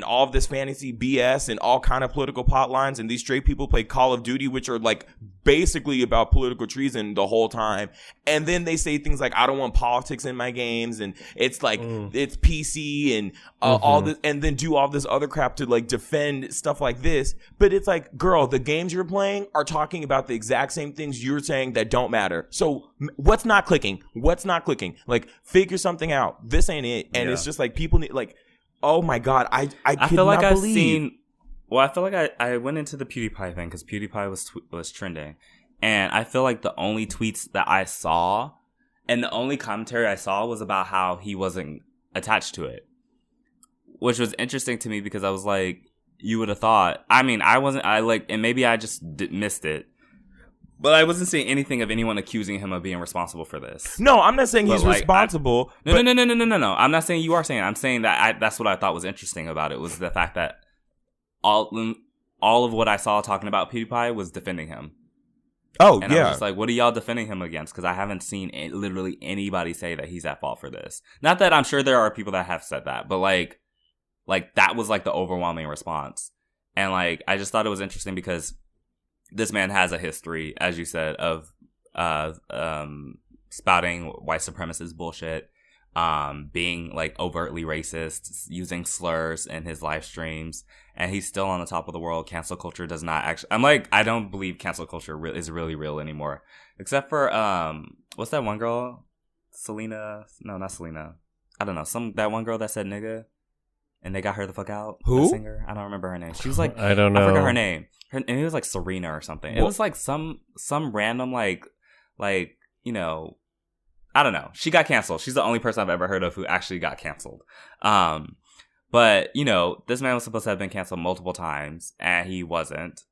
all of this fantasy BS and all kind of political plot lines, and these straight people play Call of Duty, which are like basically about political treason the whole time, and then they say things like, I don't want politics in my games, and it's like it's PC and all this, and then do all this other crap to like defend stuff like this. But it's like, girl, the games you're playing are talking about the exact same things you're saying that don't matter. So what's not clicking? Like, figure something out. This ain't it. And it's just like people need, like, oh my god, I feel like I've seen. Well, I feel like I went into the PewDiePie thing because PewDiePie was trending, and I feel like the only tweets that I saw and the only commentary I saw was about how he wasn't attached to it, which was interesting to me because I was like, you would have thought. I mean, and maybe I just missed it. But I wasn't seeing anything of anyone accusing him of being responsible for this. No, I'm not saying he's responsible. No. I'm not saying you are saying it. I'm saying that that's what I thought was interesting about it, was the fact that all of what I saw talking about PewDiePie was defending him. Oh, and I was just like, what are y'all defending him against? Because I haven't seen literally anybody say that he's at fault for this. Not that I'm sure there are people that have said that, but like that was like the overwhelming response. And like, I just thought it was interesting because this man has a history, as you said, of spouting white supremacist bullshit, being like overtly racist, using slurs in his live streams, and he's still on the top of the world. Cancel culture does not actually. I'm like, I don't believe cancel culture is really real anymore, except for what's that one girl? Selena? No, not Selena. I don't know. That one girl that said nigga, and they got her the fuck out. Who? The singer? I don't remember her name. She was like, I don't know. I forgot her name. And it was like Serena or something. It was like some random like you know, I don't know. She got canceled. She's the only person I've ever heard of who actually got canceled. But you know, this man was supposed to have been canceled multiple times, and he wasn't.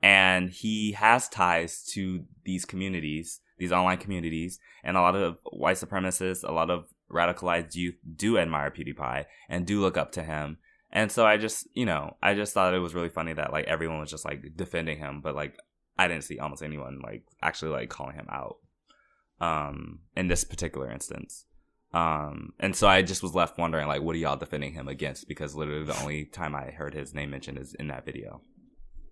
And he has ties to these communities, these online communities, and a lot of white supremacists, a lot of radicalized youth do admire PewDiePie and do look up to him. And so I just thought it was really funny that like everyone was just like defending him, but like I didn't see almost anyone like actually like calling him out in this particular instance. And so I just was left wondering, like, what are y'all defending him against? Because literally the only time I heard his name mentioned is in that video.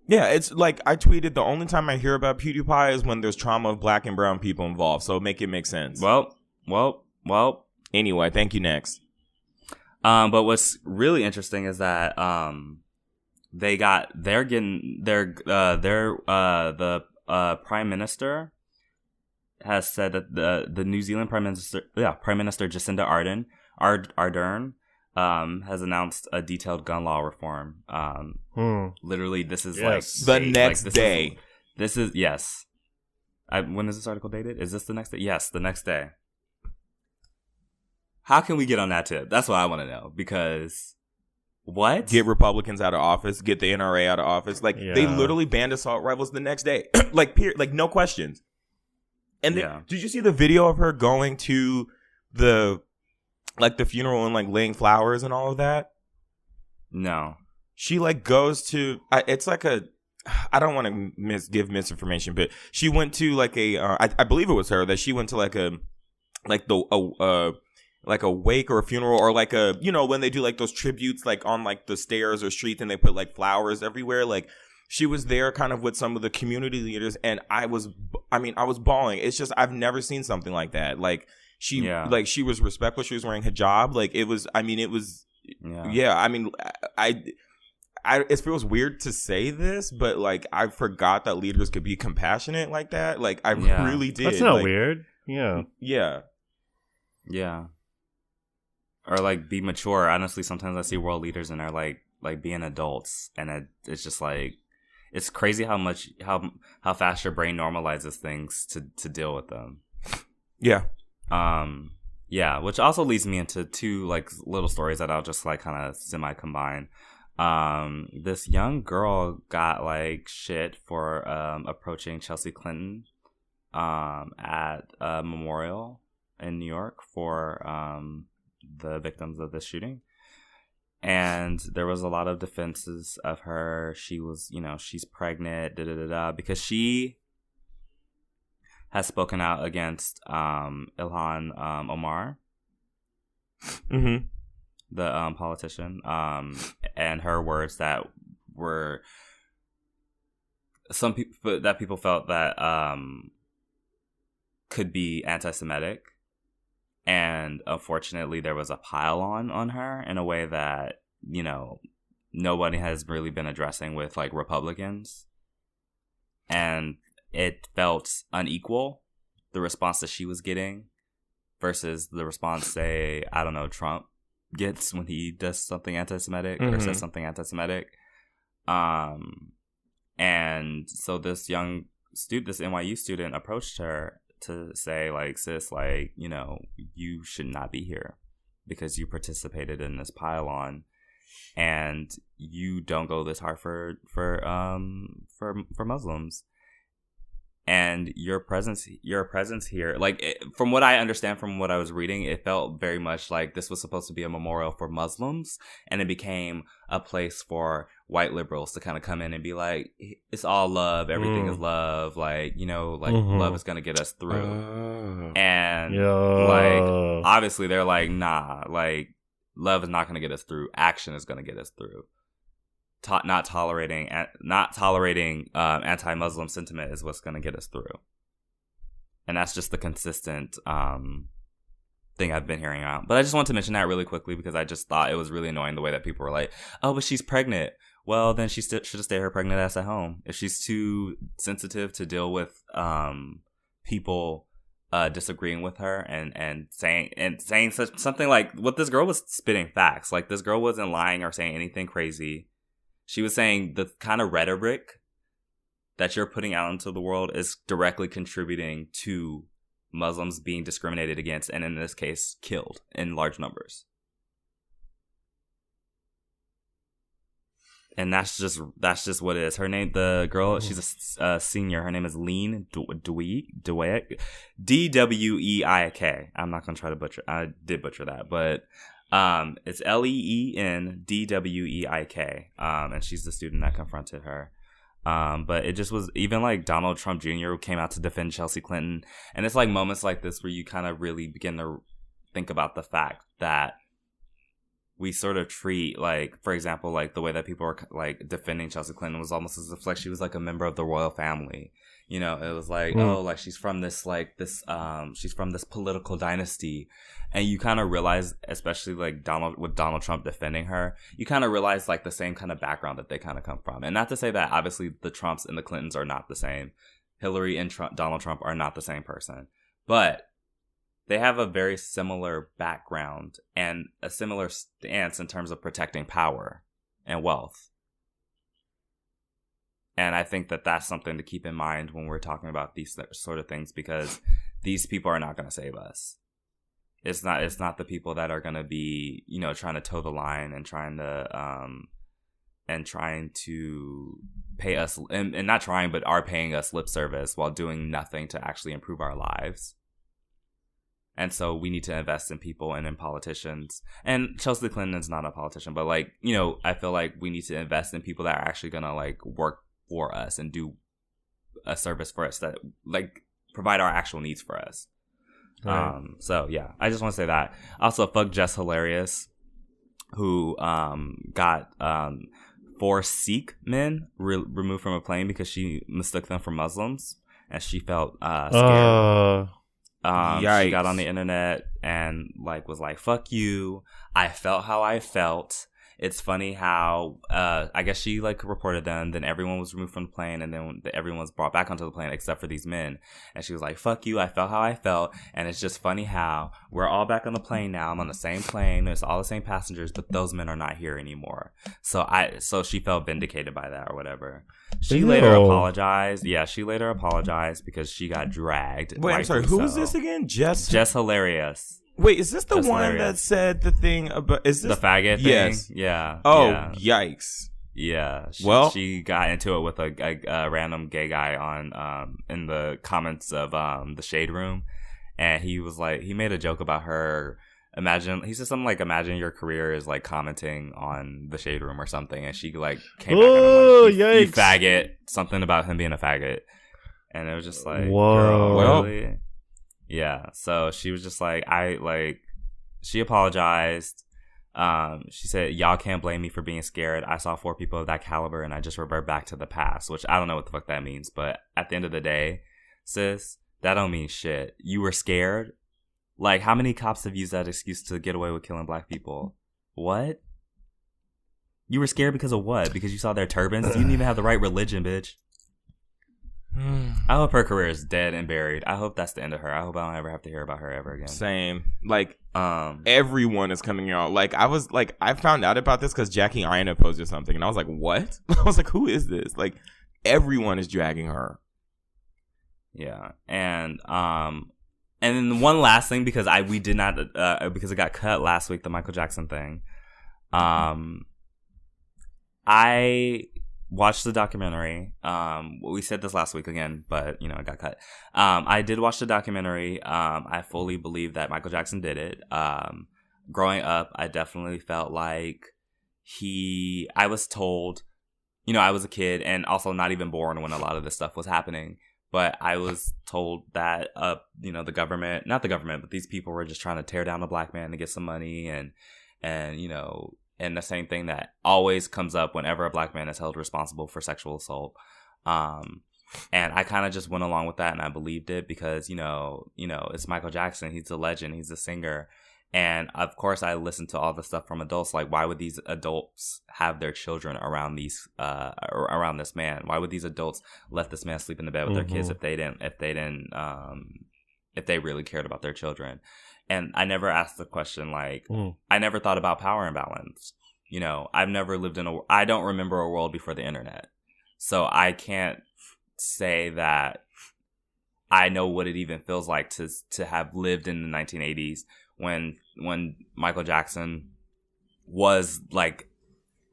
Yeah, it's like I tweeted, the only time I hear about PewDiePie is when there's trauma of black and brown people involved. So make it make sense. Well. Anyway, thank you. Next. But what's really interesting is that the Prime Minister has said that the New Zealand Prime Minister Jacinda Ardern has announced a detailed gun law reform. Literally, this is like the next day. This is yes. When is this article dated? Is this the next day? Yes, the next day. How can we get on that tip? That's what I want to know, because What? Get Republicans out of office, get the NRA out of office. Like, they literally banned assault rifles the next day. Like, no questions. And then, did you see the video of her going to the funeral and, like, laying flowers and all of that? No. She, like, goes to, it's like I don't want to give misinformation, but she went to, like, I believe it was her, that she went to, like, like a wake or a funeral, or like when they do like those tributes like on like the stairs or streets and they put like flowers everywhere. Like, she was there kind of with some of the community leaders, and I was bawling. It's just, I've never seen something like that. Like, she was respectful. She was wearing hijab. Like, it feels weird to say this, but like, I forgot that leaders could be compassionate like that. Like, I really did. That's not weird. Yeah. Or like be mature. Honestly, sometimes I see world leaders and they're like being adults, and it's just like, it's crazy how fast your brain normalizes things to deal with them. Yeah. Which also leads me into two like little stories that I'll just like kind of semi combine. This young girl got like shit for approaching Chelsea Clinton at a memorial in New York for the victims of this shooting. And there was a lot of defenses of her. She was, she's pregnant, because she has spoken out against Ilhan Omar, the politician, and her words that were people felt that could be anti-Semitic. And unfortunately, there was a pile on her in a way that, nobody has really been addressing with like Republicans. And it felt unequal, the response that she was getting versus the response, say, I don't know, Trump gets when he does something anti-Semitic or says something anti-Semitic. And so this NYU student approached her to say, like, sis, like, you should not be here because you participated in this pile-on, and you don't go this hard for Muslims. And your presence here, like, from what I understand from what I was reading, it felt very much like this was supposed to be a memorial for Muslims, and it became a place for white liberals to kind of come in and be like, it's all love, everything is love, like, love is gonna get us through. And like, obviously they're like, nah, like, love is not gonna get us through, action is gonna get us through. Not tolerating anti-Muslim sentiment is what's going to get us through. And that's just the consistent thing I've been hearing out. But I just want to mention that really quickly because I just thought it was really annoying the way that people were like, oh, but she's pregnant. Well, then she should have stayed her pregnant ass at home. If she's too sensitive to deal with people disagreeing with her and saying something like, what this girl was spitting facts. Like, this girl wasn't lying or saying anything crazy. She was saying the kind of rhetoric that you're putting out into the world is directly contributing to Muslims being discriminated against, and in this case, killed in large numbers. And that's just what it is. Her name, the girl, she's a senior. Her name is Lean Dweik, Dweik. I'm not gonna try to butcher. I did butcher that, but. It's LeeNDweik, and she's the student that confronted her. But it just was, even like Donald Trump Jr. came out to defend Chelsea Clinton, and it's like moments like this where you kind of really begin to think about the fact that we sort of treat, like, for example, like the way that people are like defending Chelsea Clinton was almost as if like she was like a member of the royal family. It was like, oh, like she's from this political dynasty. And you kind of realize, especially like with Donald Trump defending her, you kind of realize like the same kind of background that they kind of come from. And not to say that obviously the Trumps and the Clintons are not the same. Hillary and Donald Trump are not the same person. But they have a very similar background and a similar stance in terms of protecting power and wealth. And I think that that's something to keep in mind when we're talking about these sort of things, because these people are not going to save us. It's not the people that are going to be, you know, trying to toe the line and trying to pay us and not trying, but are paying us lip service while doing nothing to actually improve our lives. And so we need to invest in people and in politicians. And Chelsea Clinton's not a politician, but like, you know, I feel like we need to invest in people that are actually going to like work for us and do a service for us, that like provide our actual needs for us. Right. So yeah, I just want to say that. Also, fuck Jess Hilarious, who got 4 Sikh men removed from a plane because she mistook them for Muslims, and she felt scared. She got on the internet and like was like, "Fuck you." I felt how I felt. It's funny how I guess she like reported them, then everyone was removed from the plane, and then everyone was brought back onto the plane except for these men. And she was like, "Fuck you, I felt how I felt." And it's just funny how we're all back on the plane now. I'm on the same plane. There's all the same passengers, but those men are not here anymore. So she felt vindicated by that or whatever. She later apologized. Yeah, she later apologized because she got dragged. Wait, I'm sorry. Who is this again? Jess Hilarious. Wait, is this the one that said the thing about... Is this the faggot thing? Yes. Yeah. Oh, yeah. Yikes. Yeah. She got into it with a random gay guy on in the comments of the Shade Room, and he was like, he made a joke about her. He said something like, "Imagine your career is like commenting on the Shade Room or something," and she like came back and like, you faggot, something about him being a faggot, and it was just like, whoa, girl, really? Yeah, so she was just like, she apologized. She said, "Y'all can't blame me for being scared. I saw 4 people of that caliber and I just revert back to the past," which I don't know what the fuck that means. But at the end of the day, sis, that don't mean shit. You were scared. Like, how many cops have used that excuse to get away with killing black people? What? You were scared because of what? Because you saw their turbans? You didn't even have the right religion, bitch. I hope her career is dead and buried. I hope that's the end of her. I hope I don't ever have to hear about her ever again. Same. Like, everyone is coming out. Like, I found out about this because Jackie Aina posted something, and I was like, what? I was like, who is this? Like, everyone is dragging her. Yeah. And then one last thing, because we did not, because it got cut last week, the Michael Jackson thing. I watched the documentary. We said this last week again, but you know, it got cut. I did watch the documentary. I fully believe that Michael Jackson did it. Growing up, I definitely felt like I was told, you know, I was a kid and also not even born when a lot of this stuff was happening. But I was told that, you know, not the government, but these people were just trying to tear down a black man to get some money, and you know, and the same thing that always comes up whenever a black man is held responsible for sexual assault. And I kind of just went along with that, and I believed it because, you know, it's Michael Jackson. He's a legend. He's a singer. And of course, I listened to all the stuff from adults. Like, why would these adults have their children around around this man? Why would these adults let this man sleep in the bed with their kids if they really cared about their children? And I never asked the question, like, I never thought about power imbalance. You know, I've never lived I don't remember a world before the internet. So I can't say that I know what it even feels like to have lived in the 1980s when Michael Jackson was like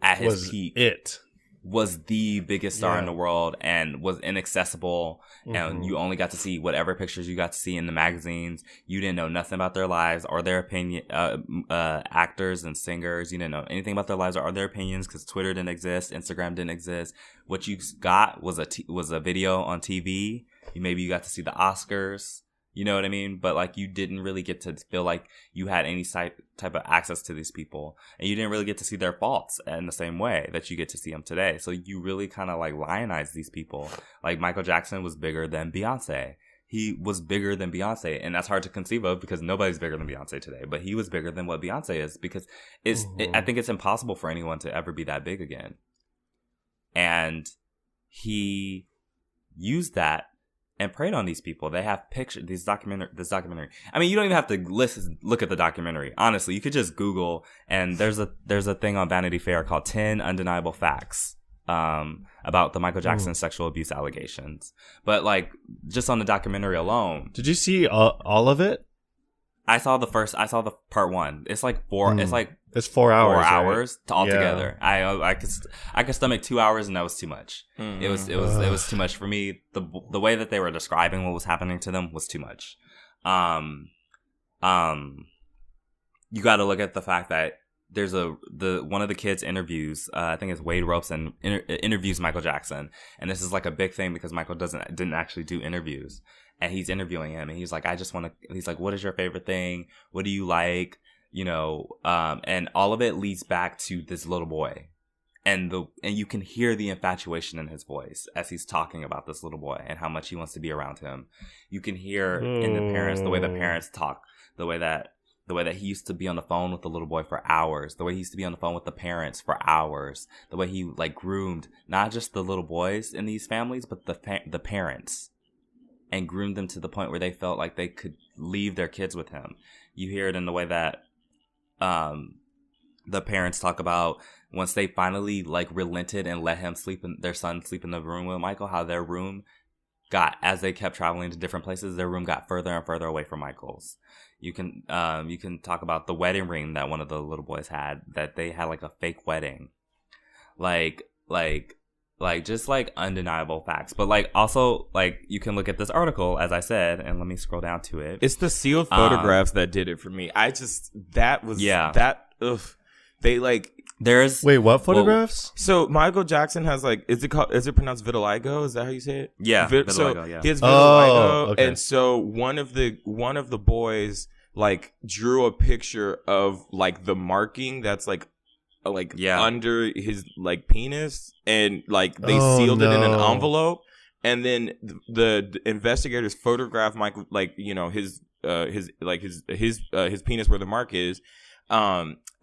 at his peak. Was the biggest star in the world and was inaccessible, and you only got to see whatever pictures you got to see in the magazines. You didn't know nothing about their lives or their opinion. Actors and singers, you didn't know anything about their lives or their opinions because Twitter didn't exist, Instagram didn't exist. What you got was a video on TV. Maybe you got to see the Oscars. You know what I mean? But like, you didn't really get to feel like you had any type of access to these people, and you didn't really get to see their faults in the same way that you get to see them today. So you really kind of like lionize these people. Like, Michael Jackson was bigger than Beyonce. He was bigger than Beyonce, and that's hard to conceive of because nobody's bigger than Beyonce today. But he was bigger than what Beyonce is because I think it's impossible for anyone to ever be that big again. And he used that and preyed on these people. They have pictures. This documentary. I mean, you don't even have to look at the documentary. Honestly, you could just Google, and there's a thing on Vanity Fair called 10 Undeniable Facts about the Michael Jackson sexual abuse allegations. But like, just on the documentary alone, did you see all of it? I saw the part 1. It's like 4. It's like it's 4 hours. 4 hours right? altogether. Yeah. I could stomach 2 hours, and that was too much. It was too much for me. The way that they were describing what was happening to them was too much. You got to look at the fact that there's one of the kids interviews, I think it's Wade Robeson, interviews Michael Jackson, and this is like a big thing because Michael didn't actually do interviews, and he's interviewing him, and he's like, he's like, what is your favorite thing? What do you like? You know, and all of it leads back to this little boy, and you can hear the infatuation in his voice as he's talking about this little boy and how much he wants to be around him. You can hear in the parents, the way the parents talk, the way that he used to be on the phone with the little boy for hours, the way he used to be on the phone with the parents for hours, the way he like groomed not just the little boys in these families, but the parents, and groomed them to the point where they felt like they could leave their kids with him. You hear it in the way that the parents talk about once they finally like relented and let their son sleep in the room with Michael, how their room got, as they kept traveling to different places, their room got further and further away from Michael's. You can talk about the wedding ring that one of the little boys had, that they had like a fake wedding, like just like undeniable facts. But like also like you can look at this article, as I said, and let me scroll down to it. It's the sealed photographs that did it for me. They like wait, what photographs? So Michael Jackson has like, is it pronounced vitiligo? Is that how you say it? Yeah, vitiligo. He has vitiligo, okay. And so one of the boys like drew a picture of like the marking that's like under his like penis, and like they sealed it in an envelope, and then the investigators photographed Michael, like, you know, his penis where the mark is.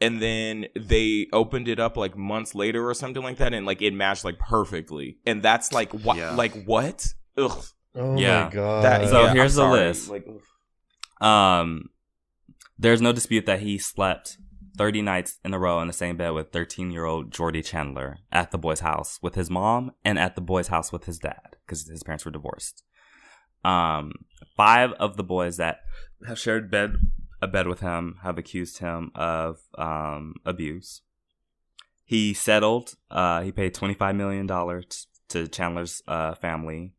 And then they opened it up like months later or something like that, and like it matched like perfectly. And that's like what? Yeah. Like what? Ugh. Oh my god. Here's the list. Like, there's no dispute that he slept 30 nights in a row in the same bed with 13-year-old Jordy Chandler at the boy's house with his mom, and at the boy's house with his dad because his parents were divorced. 5 of the boys that have shared a bed with him have accused him of abuse. He settled. He paid $25 million to Chandler's family,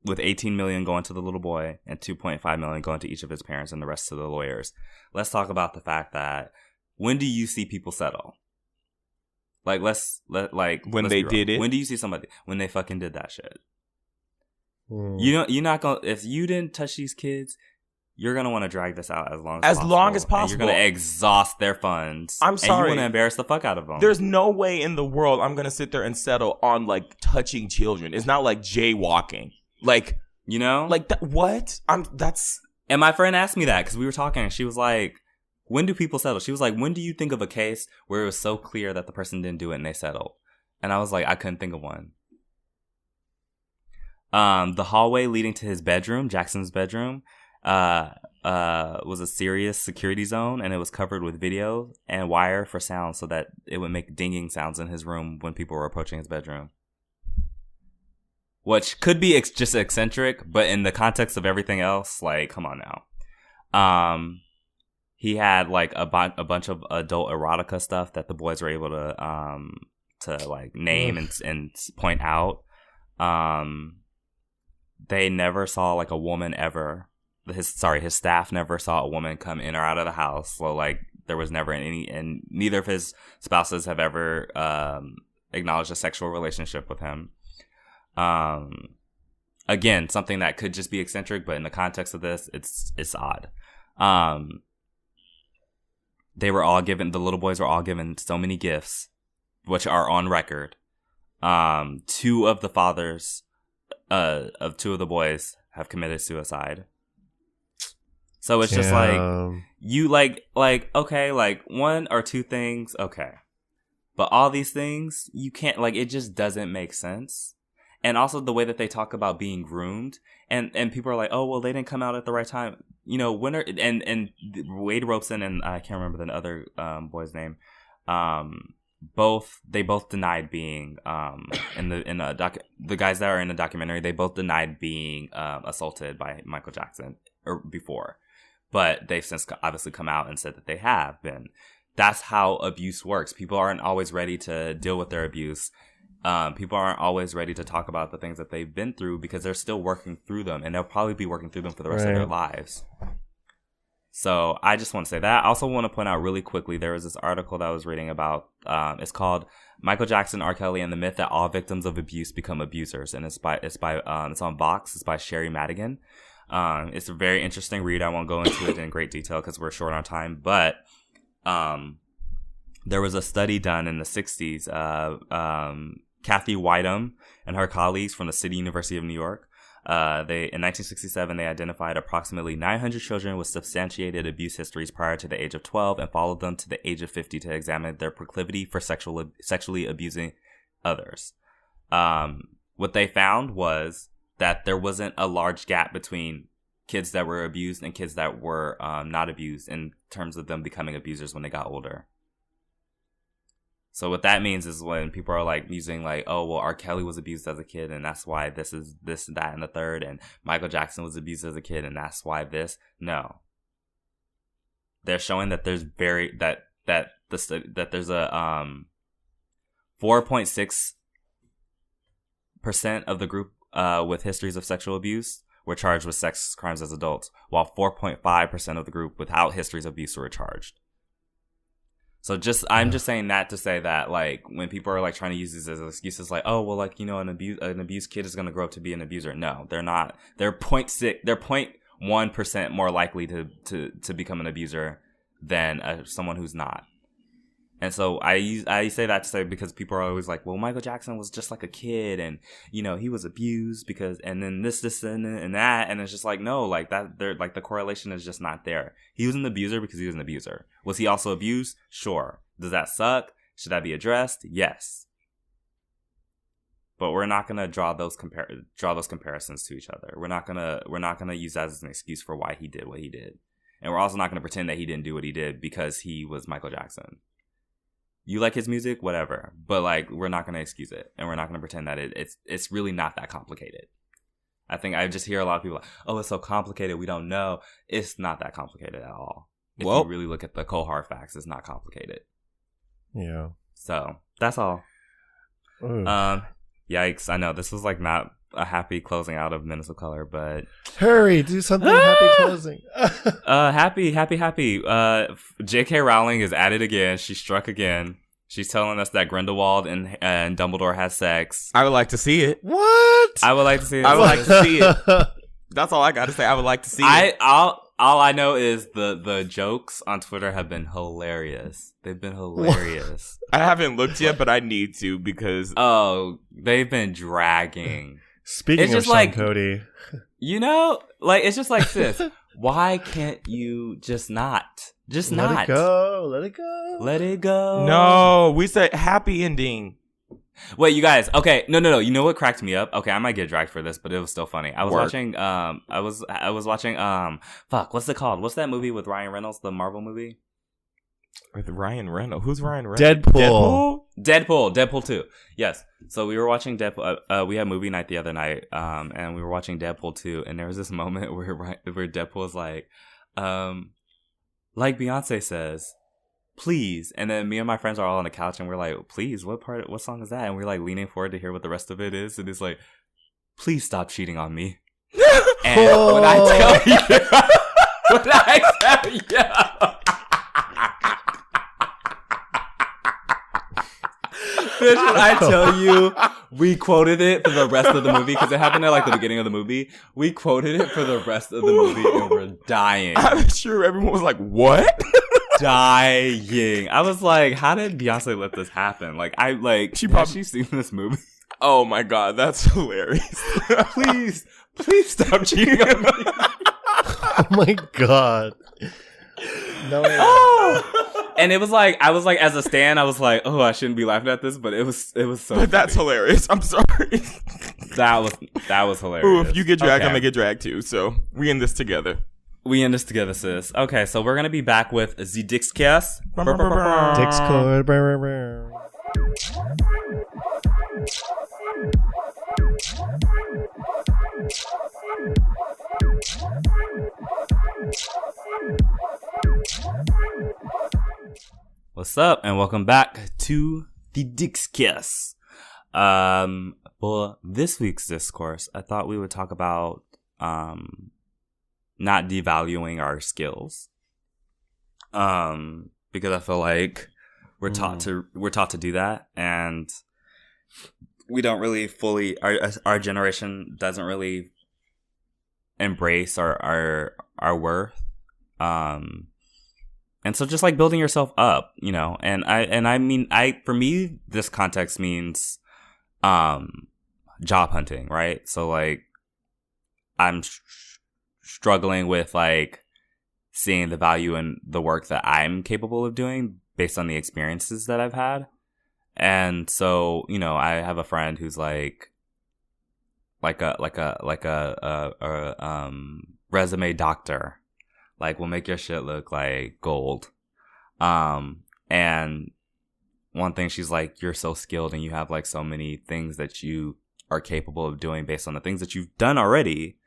with $18 million going to the little boy and $2.5 million going to each of his parents and the rest to the lawyers. Let's talk about the fact that when do you see people settle? Like when they did it. When do you see somebody when they fucking did that shit? You're not gonna, if you didn't touch these kids, you're gonna want to drag this out as long as possible. And you're gonna exhaust their funds. I'm sorry. And you want to embarrass the fuck out of them. There's no way in the world I'm gonna sit there and settle on like touching children. It's not like jaywalking. Like, you know, like that. What? And my friend asked me that because we were talking, and she was like, "When do people settle?" She was like, "When do you think of a case where it was so clear that the person didn't do it and they settled?" And I was like, I couldn't think of one. The hallway leading to his bedroom, Jackson's bedroom, was a serious security zone, and it was covered with video and wire for sound so that it would make dinging sounds in his room when people were approaching his bedroom. Which could be just eccentric, but in the context of everything else, like, come on now. He had like a bunch of adult erotica stuff that the boys were able to like name and point out. They never saw like a woman ever. His staff never saw a woman come in or out of the house. So like there was never any, and neither of his spouses have ever acknowledged a sexual relationship with him. Again, something that could just be eccentric, but in the context of this, it's odd. The little boys were all given so many gifts, which are on record. 2 of the fathers of 2 of the boys have committed suicide. So it's just like, you like, okay, like 1 or 2 things, okay. But all these things, you can't, like, it just doesn't make sense. And also the way that they talk about being groomed, and people are like, oh, well, they didn't come out at the right time. You know, and Wade Robeson, and I can't remember the other boy's name, both denied being the guys that are in the documentary, they both denied being assaulted by Michael Jackson or before, but they've since obviously come out and said that they have been. That's how abuse works. People aren't always ready to deal with their abuse. People aren't always ready to talk about the things that they've been through because they're still working through them, and they'll probably be working through them for the rest of their lives. So I just want to say that. I also want to point out really quickly, there was this article that I was reading about. It's called Michael Jackson, R. Kelly, and the Myth That All Victims of Abuse Become Abusers. And it's on Vox. It's by Sherry Madigan. It's a very interesting read. I won't go into it in great detail because we're short on time. But there was a study done in the 60s. Kathy Whiteham and her colleagues from the City University of New York. In 1967, they identified approximately 900 children with substantiated abuse histories prior to the age of 12 and followed them to the age of 50 to examine their proclivity for sexually abusing others. What they found was that there wasn't a large gap between kids that were abused and kids that were not abused in terms of them becoming abusers when they got older. So what that means is when people are like using like, oh, well, R. Kelly was abused as a kid and that's why this is this, that, and the third, and Michael Jackson was abused as a kid and that's why this. No. They're showing that there's there's a 4.6% of the group with histories of sexual abuse were charged with sex crimes as adults, while 4.5% of the group without histories of abuse were charged. So I'm just saying that to say that, like, when people are like trying to use these as excuses, like, oh, well, like, you know, an abused kid is going to grow up to be an abuser. No, they're not. They're 0.1% more likely to become an abuser than someone who's not. And so I say that to say because people are always like, well, Michael Jackson was just like a kid and, you know, he was abused because, and then this, and that. And it's just like, no, like that, they're like the correlation is just not there. He was an abuser because he was an abuser. Was he also abused? Sure. Does that suck? Should that be addressed? Yes. But we're not going to draw those comparisons to each other. We're not going to use that as an excuse for why he did what he did. And we're also not going to pretend that he didn't do what he did because he was Michael Jackson. You like his music, whatever. But like, we're not going to excuse it, and we're not going to pretend that it's really not that complicated. I think I just hear a lot of people like, "Oh, it's so complicated. We don't know." It's not that complicated at all. If you really look at the cold hard facts, it's not complicated. Yeah. So that's all. Yikes! I know this was like not a happy closing out of Minutes of Color, but hurry, do something happy closing. Happy. J.K. Rowling is at it again. She struck again. She's telling us that Grindelwald and Dumbledore had sex. I would like to see it. What? I would like to see it. I would like to see it. That's all I got to say. I would like to see it. All I know is the jokes on Twitter have been hilarious. They've been hilarious. I haven't looked yet, but I need to because they've been dragging. Speaking of Sean Cody, you know, like it's just like, sis, why can't you just not? Just let not. It go. Let it go. Let it go. No, we said happy ending. Wait, you guys. Okay, no. You know what cracked me up? Okay, I might get dragged for this, but it was still funny. I was watching. I was watching. Fuck, what's it called? What's that movie with Ryan Reynolds? The Marvel movie. With Ryan Reynolds. Who's Ryan Reynolds? Deadpool 2. Yes. So we were watching Deadpool. We had movie night the other night, and we were watching Deadpool 2, and there was this moment where Deadpool was like Beyonce says, please. And then me and my friends are all on the couch, and we're like, please, what song is that? And we're like leaning forward to hear what the rest of it is, and it's like, please stop cheating on me. And when I tell you, bitch, when I tell you, we quoted it for the rest of the movie because it happened at like the beginning of the movie. We quoted it for the rest of the movie and we're dying. I'm sure everyone was like, "What?" Dying. I was like, "How did Beyonce let this happen?" Like, she's seen this movie. Oh my god, that's hilarious! please stop cheating on me. Oh my god. No. And it was like, I was like, as a stan, I was like, oh, I shouldn't be laughing at this, but it was so. But funny. That's hilarious. I'm sorry. That was hilarious. Ooh, if you get dragged, I'm gonna get dragged too. So we in this together. We in this together, sis. Okay, so we're gonna be back with the Dixcast. Dixcord. What's up, and welcome back to the Dick's Kiss. For this week's discourse, I thought we would talk about not devaluing our skills. Because I feel like we're taught to do that, and we don't really fully. Our generation doesn't really embrace our worth. And so just like building yourself up, you know, and I mean, for me, this context means, job hunting, right? So like, I'm struggling with like seeing the value in the work that I'm capable of doing based on the experiences that I've had. And so, you know, I have a friend who's like a resume doctor. Like, will make your shit look like gold. And one thing, she's like, you're so skilled and you have like so many things that you are capable of doing based on the things that you've done already.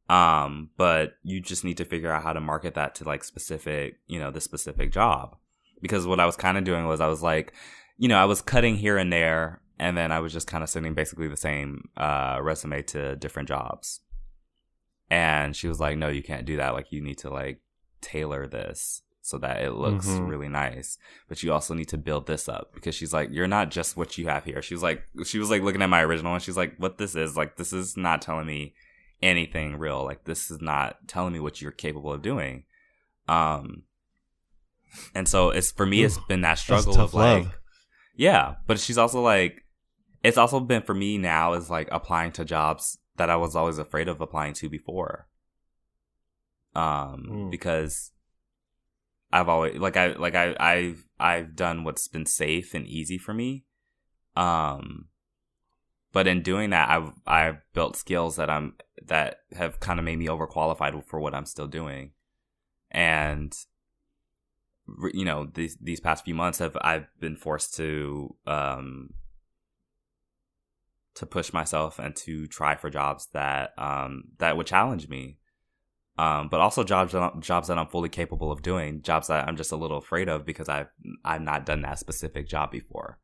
But you just need to figure out how to market that to like specific, you know, the specific job. Because what I was kind of doing was I was like, you know, I was cutting here and there, and then I was just kind of sending basically the same resume to different jobs. And she was like, no, you can't do that. Like, you need to like tailor this so that it looks really nice. But you also need to build this up, because she's like, you're not just what you have here. She was like looking at my original, and she's like, what this is, like, this is not telling me anything real. Like, this is not telling me what you're capable of doing. And so it's been that struggle of like, love. Yeah. But she's also like, it's also been for me now is like applying to jobs that I was always afraid of applying to before. Because I've always I've done what's been safe and easy for me. But in doing that, I've built skills that have kind of made me overqualified for what I'm still doing. And you know, these past few months I've been forced to push myself and to try for jobs that would challenge me, but also jobs that I'm fully capable of doing, jobs that I'm just a little afraid of because I've not done that specific job before,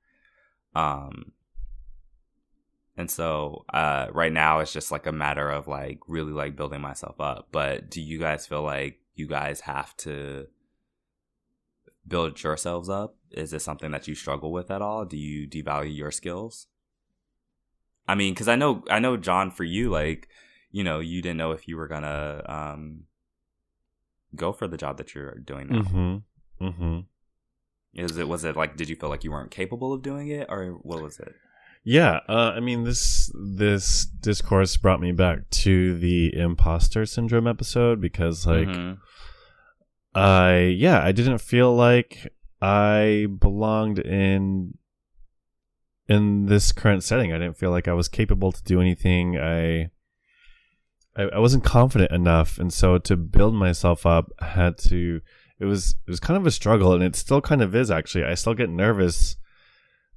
and so right now it's just like a matter of like really like building myself up. But do you guys feel like you guys have to build yourselves up? Is this something that you struggle with at all? Do you devalue your skills? I mean, because I know, John, for you, like, you know, you didn't know if you were gonna go for the job that you're doing now. Was it like, did you feel like you weren't capable of doing it, or what was it? Yeah, I mean, this discourse brought me back to the imposter syndrome episode, because like, I didn't feel like I belonged in this current setting. I didn't feel like I was capable to do anything. I wasn't confident enough, and so to build myself up, it was kind of a struggle, and it still kind of is, actually. I still get nervous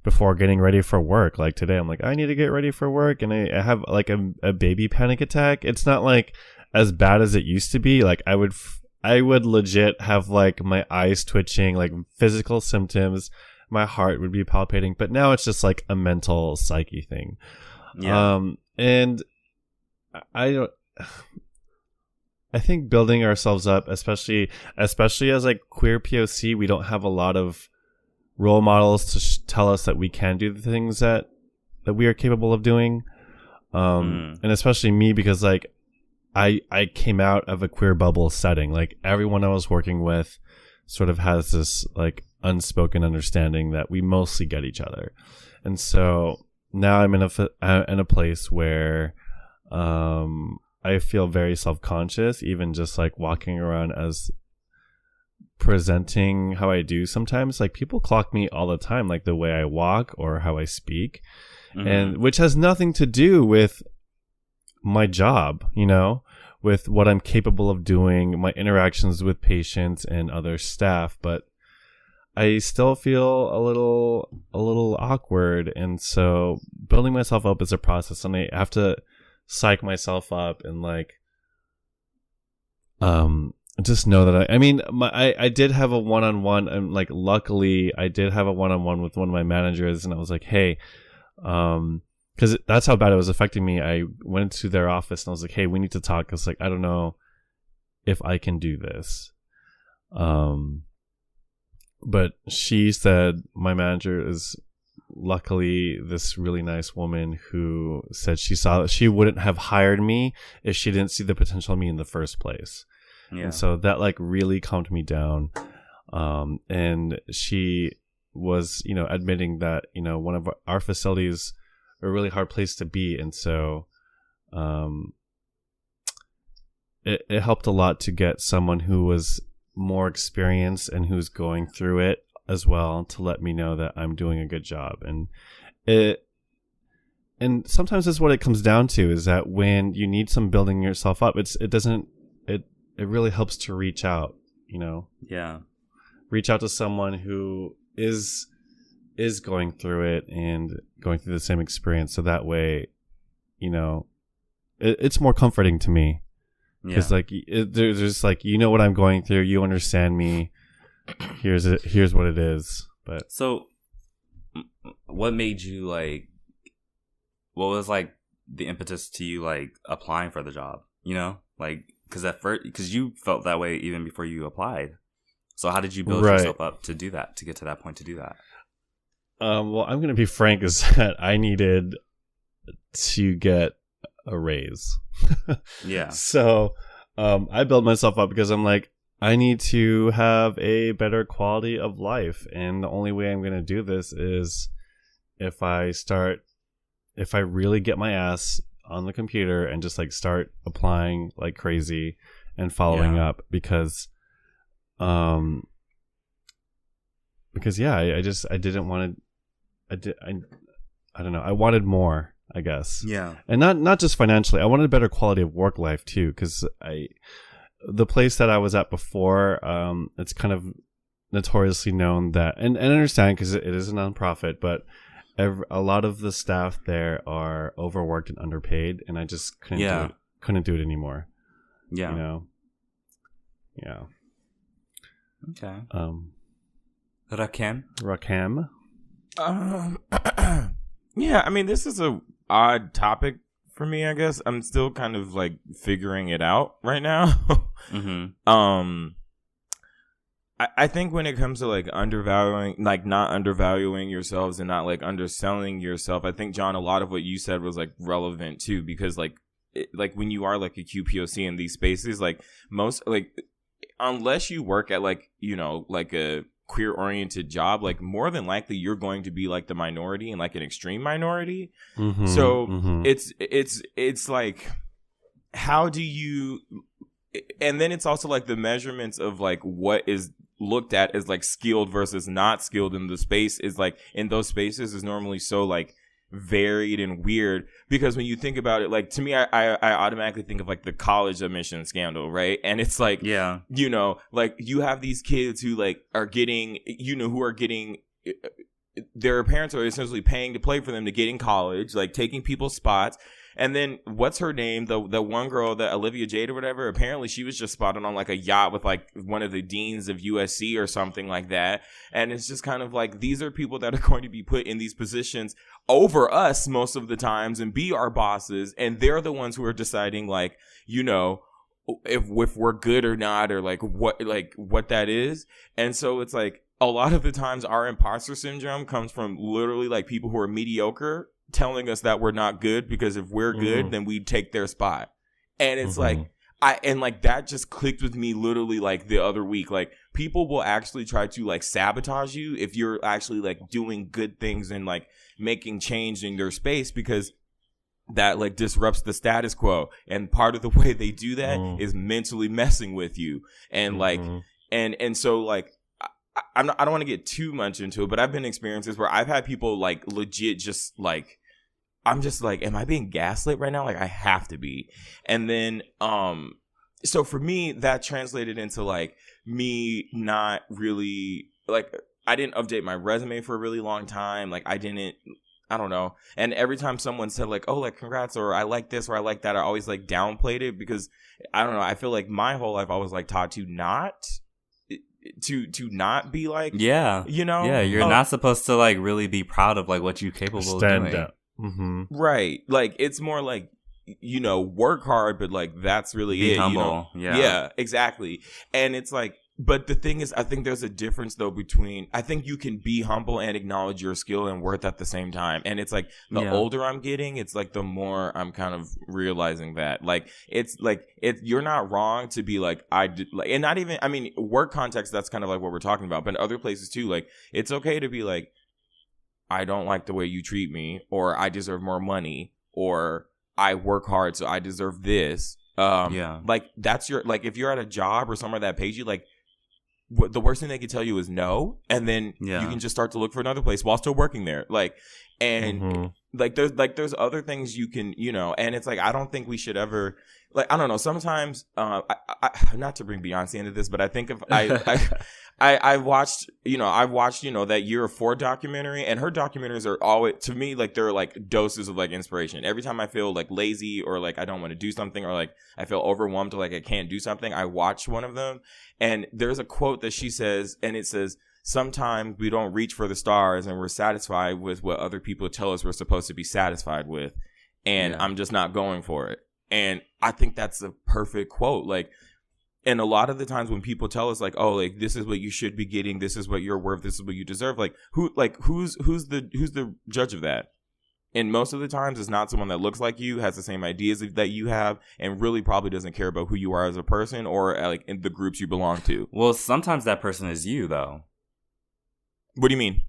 before getting ready for work. Like today, I'm like, I need to get ready for work, and I have like a baby panic attack. It's not like as bad as it used to be. Like I would legit have like my eyes twitching, like physical symptoms. My heart would be palpitating, but now it's just like a mental psyche thing. Yeah. And I think building ourselves up, especially as like queer POC, we don't have a lot of role models to tell us that we can do the things that we are capable of doing. And especially me, because like I came out of a queer bubble setting. Like everyone I was working with sort of has this like unspoken understanding that we mostly get each other. And so now I'm in a place where I feel very self-conscious, even just like walking around as presenting how I do sometimes. Like people clock me all the time, like the way I walk or how I speak, and which has nothing to do with my job, you know, with what I'm capable of doing, my interactions with patients and other staff, but I still feel a little awkward. And so building myself up is a process, and I have to psych myself up and like just know that I did have a one-on-one, and like luckily I did have a one-on-one with one of my managers, and I was like, hey, because that's how bad it was affecting me. I went to their office and I was like, hey, we need to talk, because like I don't know if I can do this. But she said, my manager is luckily this really nice woman who said she saw that she wouldn't have hired me if she didn't see the potential in me in the first place. Yeah. And so that like really calmed me down. And she was, admitting that, one of our facilities are a really hard place to be. And so, it helped a lot to get someone who was more experienced and who's going through it as well, to let me know that I'm doing a good job. And sometimes that's what it comes down to, is that when you need some building yourself up, it really helps to reach out, Yeah. Reach out to someone who is going through it and going through the same experience. So that way, it's more comforting to me. Because like there's like, what I'm going through, you understand me. Here's what it is. But so, what made you like? What was like the impetus to you like applying for the job? Like because you felt that way even before you applied. So how did you build yourself up to do that? To get to that point to do that? Well, I'm gonna be frank, is that I needed to get a raise. Yeah. So I built myself up because I'm like, I need to have a better quality of life, and the only way I'm going to do this is if I really get my ass on the computer and just like start applying like crazy and following up, because I didn't want to, I don't know, I wanted more, I guess. Yeah. And not just financially. I wanted a better quality of work life too, because the place that I was at before, it's kind of notoriously known that, and I understand because it is a nonprofit, but a lot of the staff there are overworked and underpaid, and I just couldn't do it anymore. Yeah. Yeah. Okay. Rakam. Yeah, I mean, this is a odd topic for me, I guess. I'm still kind of like figuring it out right now. Mm-hmm. I think when it comes to like undervaluing, like not undervaluing yourselves and not like underselling yourself, I think, John, a lot of what you said was like relevant too, because like when you are like a QPOC in these spaces, like most, like unless you work at like, like a queer oriented job, like more than likely you're going to be like the minority and like an extreme minority. Mm-hmm, so mm-hmm. it's like, how do you, and then it's also like the measurements of like what is looked at as like skilled versus not skilled in the space is like in those spaces is normally so like varied and weird, because when you think about it, like to me, I automatically think of like the college admission scandal, right? And it's like, yeah, like you have these kids who like are getting, who are getting, their parents are essentially paying to play for them to get in college, like taking people's spots. And then what's her name? The one girl, the Olivia Jade or whatever, apparently she was just spotted on like a yacht with like one of the deans of USC or something like that. And it's just kind of like, these are people that are going to be put in these positions over us most of the times and be our bosses. And they're the ones who are deciding like, if we're good or not, or like what that is. And so it's like a lot of the times our imposter syndrome comes from literally like people who are mediocre telling us that we're not good, because if we're good, then we take their spot. And it's like, that just clicked with me literally like the other week. Like people will actually try to like sabotage you if you're actually like doing good things and like making change in your space, because that like disrupts the status quo. And part of the way they do that is mentally messing with you. And like, and so like, I don't want to get too much into it, but I've been in experiences where I've had people like legit just like, I'm just like, am I being gaslit right now? Like I have to be. And then, so for me, that translated into like me not really like, I didn't update my resume for a really long time. Like I I don't know. And every time someone said like, oh, like congrats, or I like this, or I like that, I always like downplayed it because I don't know. I feel like my whole life I was like taught to not be like, yeah, you know, yeah, you're not supposed to like really be proud of like what you're capable of doing. Up. Mm-hmm. Right. Like it's more like, you know, work hard, but like that's really be it. Humble. You know? Yeah, exactly. And it's like, but the thing is, I think there's a difference though between, I think you can be humble and acknowledge your skill and worth at the same time. And it's like the older I'm getting, it's like the more I'm kind of realizing that like, it's like, you're not wrong to be like, I did like, and not even, I mean, work context, that's kind of like what we're talking about, but in other places too, like it's okay to be like, I don't like the way you treat me, or I deserve more money, or I work hard, so I deserve this. Like that's your, like if you're at a job or somewhere that pays you, like, the worst thing they can tell you is no, and then you can just start to look for another place while still working there. Like, and there's other things you can, you know, and it's like I don't think we should ever, like, I don't know. Sometimes, I not to bring Beyonce into this, but I think if I've watched, you know, that Year of 4 documentary, and her documentaries are always, to me, like they're like doses of like inspiration. Every time I feel like lazy or like I don't want to do something, or like I feel overwhelmed or like I can't do something, I watch one of them. And there's a quote that she says, and it says, sometimes we don't reach for the stars and we're satisfied with what other people tell us we're supposed to be satisfied with. And I'm just not going for it. And I think that's a perfect quote. Like, and a lot of the times when people tell us like, oh, like this is what you should be getting, this is what you're worth, this is what you deserve, like who's the judge of that? And most of the times it's not someone that looks like you, has the same ideas that you have, and really probably doesn't care about who you are as a person or like in the groups you belong to. Well, sometimes that person is you though. What do you mean?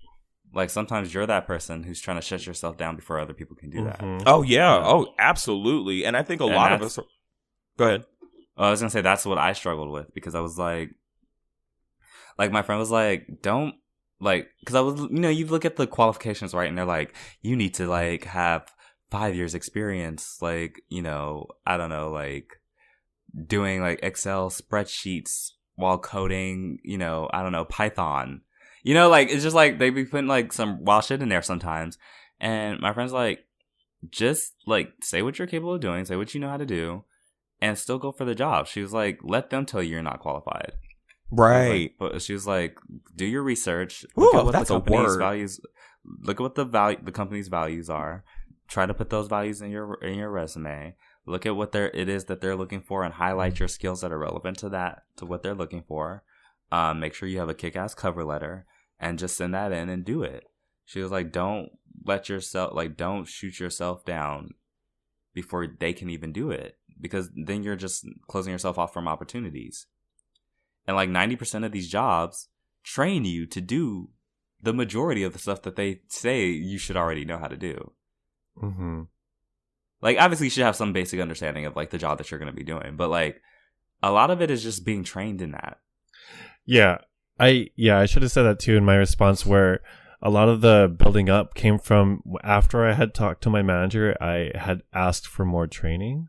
Like sometimes you're that person who's trying to shut yourself down before other people can do that. Oh yeah. Oh, absolutely. And I think a lot of us are... Go ahead. I was gonna say that's what I struggled with, because I was like my friend was like, don't, like, because I was, you know, you look at the qualifications, right, and they're like, you need to like have 5 years experience, like, you know, I don't know, like doing like Excel spreadsheets while coding, you know, I don't know, Python, you know, like it's just like they be putting like some wild shit in there sometimes. And my friend's like, just like say what you're capable of doing, say what you know how to do, and still go for the job. She was like, let them tell you you're not qualified. Right. But she was like, do your research. Look at what the company's values. Look at what the company's values are. Try to put those values in your resume. Look at what it is that they're looking for, and highlight your skills that are relevant to what they're looking for. Make sure you have a kick-ass cover letter, and just send that in and do it. She was like, don't shoot yourself down before they can even do it, because then you're just closing yourself off from opportunities. And like 90% of these jobs train you to do the majority of the stuff that they say you should already know how to do. Mm-hmm. Like, obviously you should have some basic understanding of like the job that you're going to be doing, but like a lot of it is just being trained in that. Yeah, I should have said that too in my response, where a lot of the building up came from after I had talked to my manager. I had asked for more training.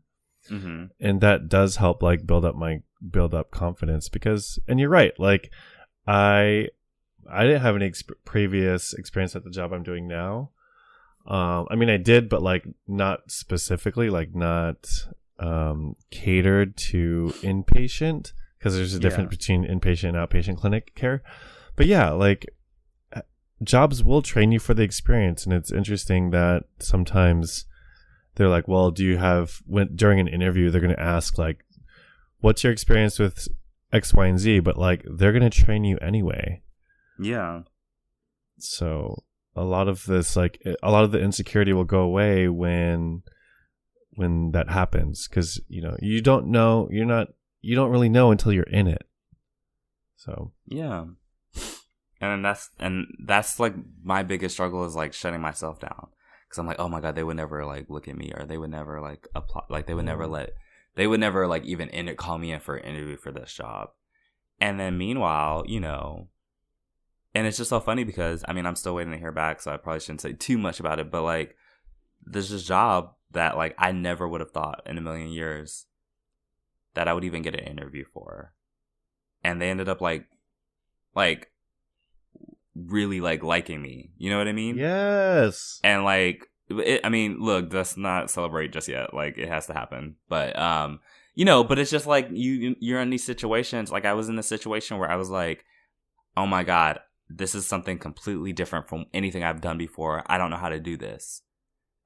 Mm-hmm. And that does help like build up confidence, because, and you're right, like I didn't have any previous experience at the job I'm doing now. I mean I did, but like not specifically, like not catered to inpatient, because there's a difference between inpatient and outpatient clinic care. But yeah, like jobs will train you for the experience, and it's interesting that sometimes they're like, well, do you have, during an interview, they're going to ask, like, what's your experience with X, Y, and Z? But, like, they're going to train you anyway. Yeah. So, a lot of this, like, a lot of the insecurity will go away when that happens. Because, you know, you don't really know until you're in it. So. Yeah. And that's, like, my biggest struggle is, like, shutting myself down. Because I'm like, oh my God, they would never like look at me, or they would never like apply, like they would never like even call me in for an interview for this job. And then meanwhile, you know, and it's just so funny because I mean, I'm still waiting to hear back, so I probably shouldn't say too much about it. But like, there's this job that like I never would have thought in a million years that I would even get an interview for, and they ended up like really like liking me. You know what I mean? Yes. And like, I mean, look, let's not celebrate just yet. Like, it has to happen. But, you know, but it's just like you're in these situations. Like, I was in a situation where I was like, oh my God, this is something completely different from anything I've done before. I don't know how to do this.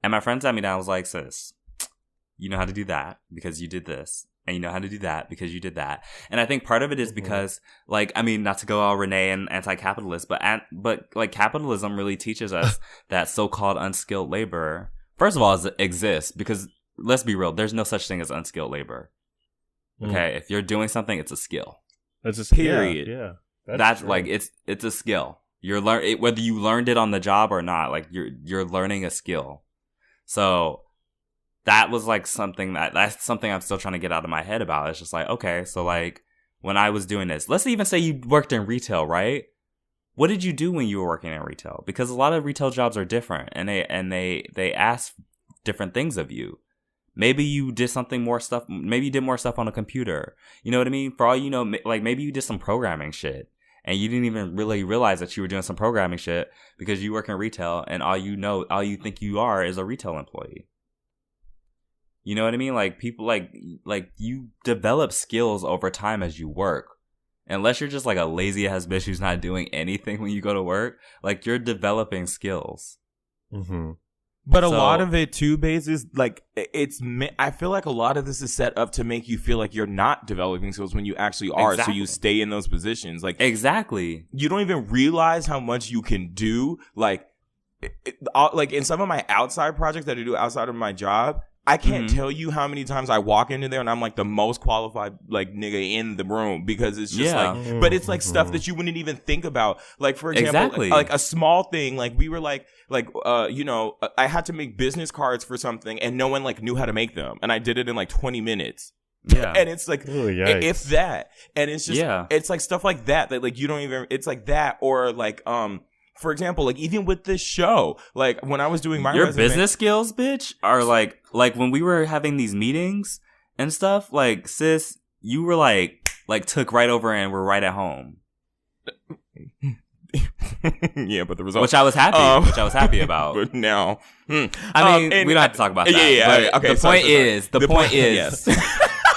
And my friend sat me down. I was like, sis, you know how to do that because you did this. And you know how to do that because you did that. And I think part of it is because, like, I mean, not to go all Renee and anti-capitalist, but like capitalism really teaches us that so-called unskilled labor, first of all, exists because let's be real, there's no such thing as unskilled labor. Okay, if you're doing something, it's a skill. That's a skill. Period. Yeah. That's like it's a skill. You're whether you learned it on the job or not. Like you're learning a skill. So that was like that's something I'm still trying to get out of my head about. It's just like, okay, so like when I was doing this, let's even say you worked in retail, right? What did you do when you were working in retail? Because a lot of retail jobs are different, and they ask different things of you. Maybe you did more stuff on a computer. You know what I mean? For all you know, like maybe you did some programming shit. And you didn't even really realize that you were doing some programming shit because you work in retail and all you think you are is a retail employee. You know what I mean? Like people like you develop skills over time as you work. Unless you're just like a lazy ass bitch who's not doing anything when you go to work, like you're developing skills. Mm-hmm. But a lot of it too, Baze, is like I feel like a lot of this is set up to make you feel like you're not developing skills when you actually are. Exactly. So you stay in those positions. Like exactly. You don't even realize how much you can do. Like in some of my outside projects that I do outside of my job, I can't tell you how many times I walk into there and I'm like the most qualified like nigga in the room because it's just like, but it's like stuff that you wouldn't even think about. Like for example, like a small thing, like we were you know, I had to make business cards for something and no one like knew how to make them. And I did it in like 20 minutes. Yeah. And it's like, if that, and it's just, it's like stuff like that like you don't even, it's like that or like, for example, like even with this show, like when I was doing my business skills, bitch, are like when we were having these meetings and stuff, like sis, you were like took right over and were right at home. Yeah, but the result, which I was happy about. But now, I mean, we don't have to talk about that. Yeah. Okay. The point is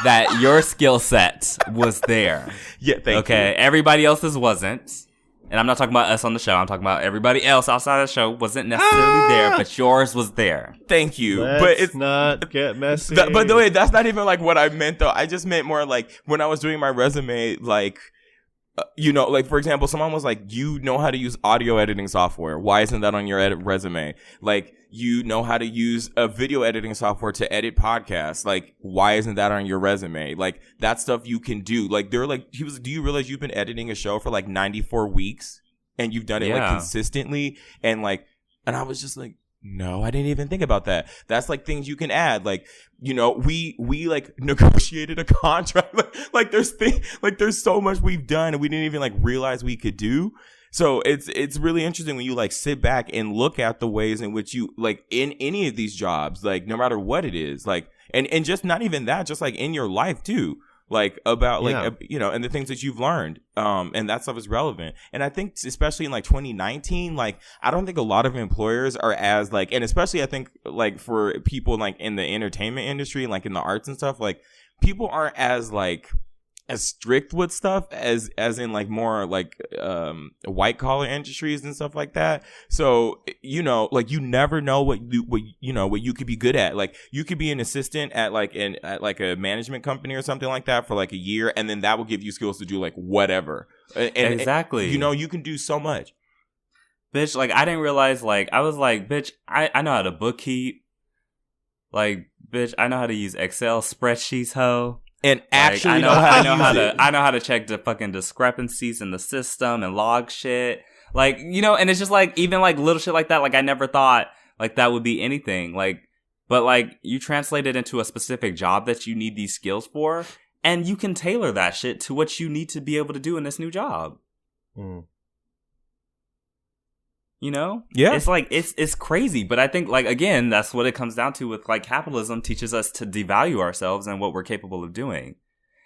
that your skill set was there. Yeah. Thank you. Okay, everybody else's wasn't. And I'm not talking about us on the show. I'm talking about everybody else outside of the show wasn't necessarily there, but yours was there. Thank you. But it's not get messy. But the way that's not even like what I meant though. I just meant more like when I was doing my resume, like, you know, like for example, someone was like, you know how to use audio editing software. Why isn't that on your resume? Like, you know how to use a video editing software to edit podcasts. Like, why isn't that on your resume? Like, that stuff you can do. Like, they're like, do you realize you've been editing a show for like 94 weeks and you've done it like consistently? And like, and I was just like, no, I didn't even think about that. That's like things you can add. Like, you know, we like negotiated a contract. like there's so much we've done and we didn't even like realize we could do. So it's really interesting when you like sit back and look at the ways in which you like in any of these jobs, like no matter what it is, like, and just not even that, just like in your life too, like about like, you know, and the things that you've learned. And that stuff is relevant. And I think especially in like 2019, like, I don't think a lot of employers are as like, and especially I think like for people like in the entertainment industry, like in the arts and stuff, like people aren't as like, as strict with stuff as in like more like white collar industries and stuff like that. So, you know, like you never know what you could be good at. Like you could be an assistant at like a management company or something like that for like a year, and then that will give you skills to do like whatever. And exactly. You know, you can do so much. Bitch, like I didn't realize, like I was like, bitch, I know how to bookkeep. Like, bitch, I know how to use Excel spreadsheets, ho. And actually, like, I know how to check the fucking discrepancies in the system and log shit. Like, you know, and it's just like even like little shit like that. Like I never thought like that would be anything. Like, but like you translate it into a specific job that you need these skills for, and you can tailor that shit to what you need to be able to do in this new job. You know? Yeah. It's like, it's crazy. But I think, like, again, that's what it comes down to with, like, capitalism teaches us to devalue ourselves and what we're capable of doing.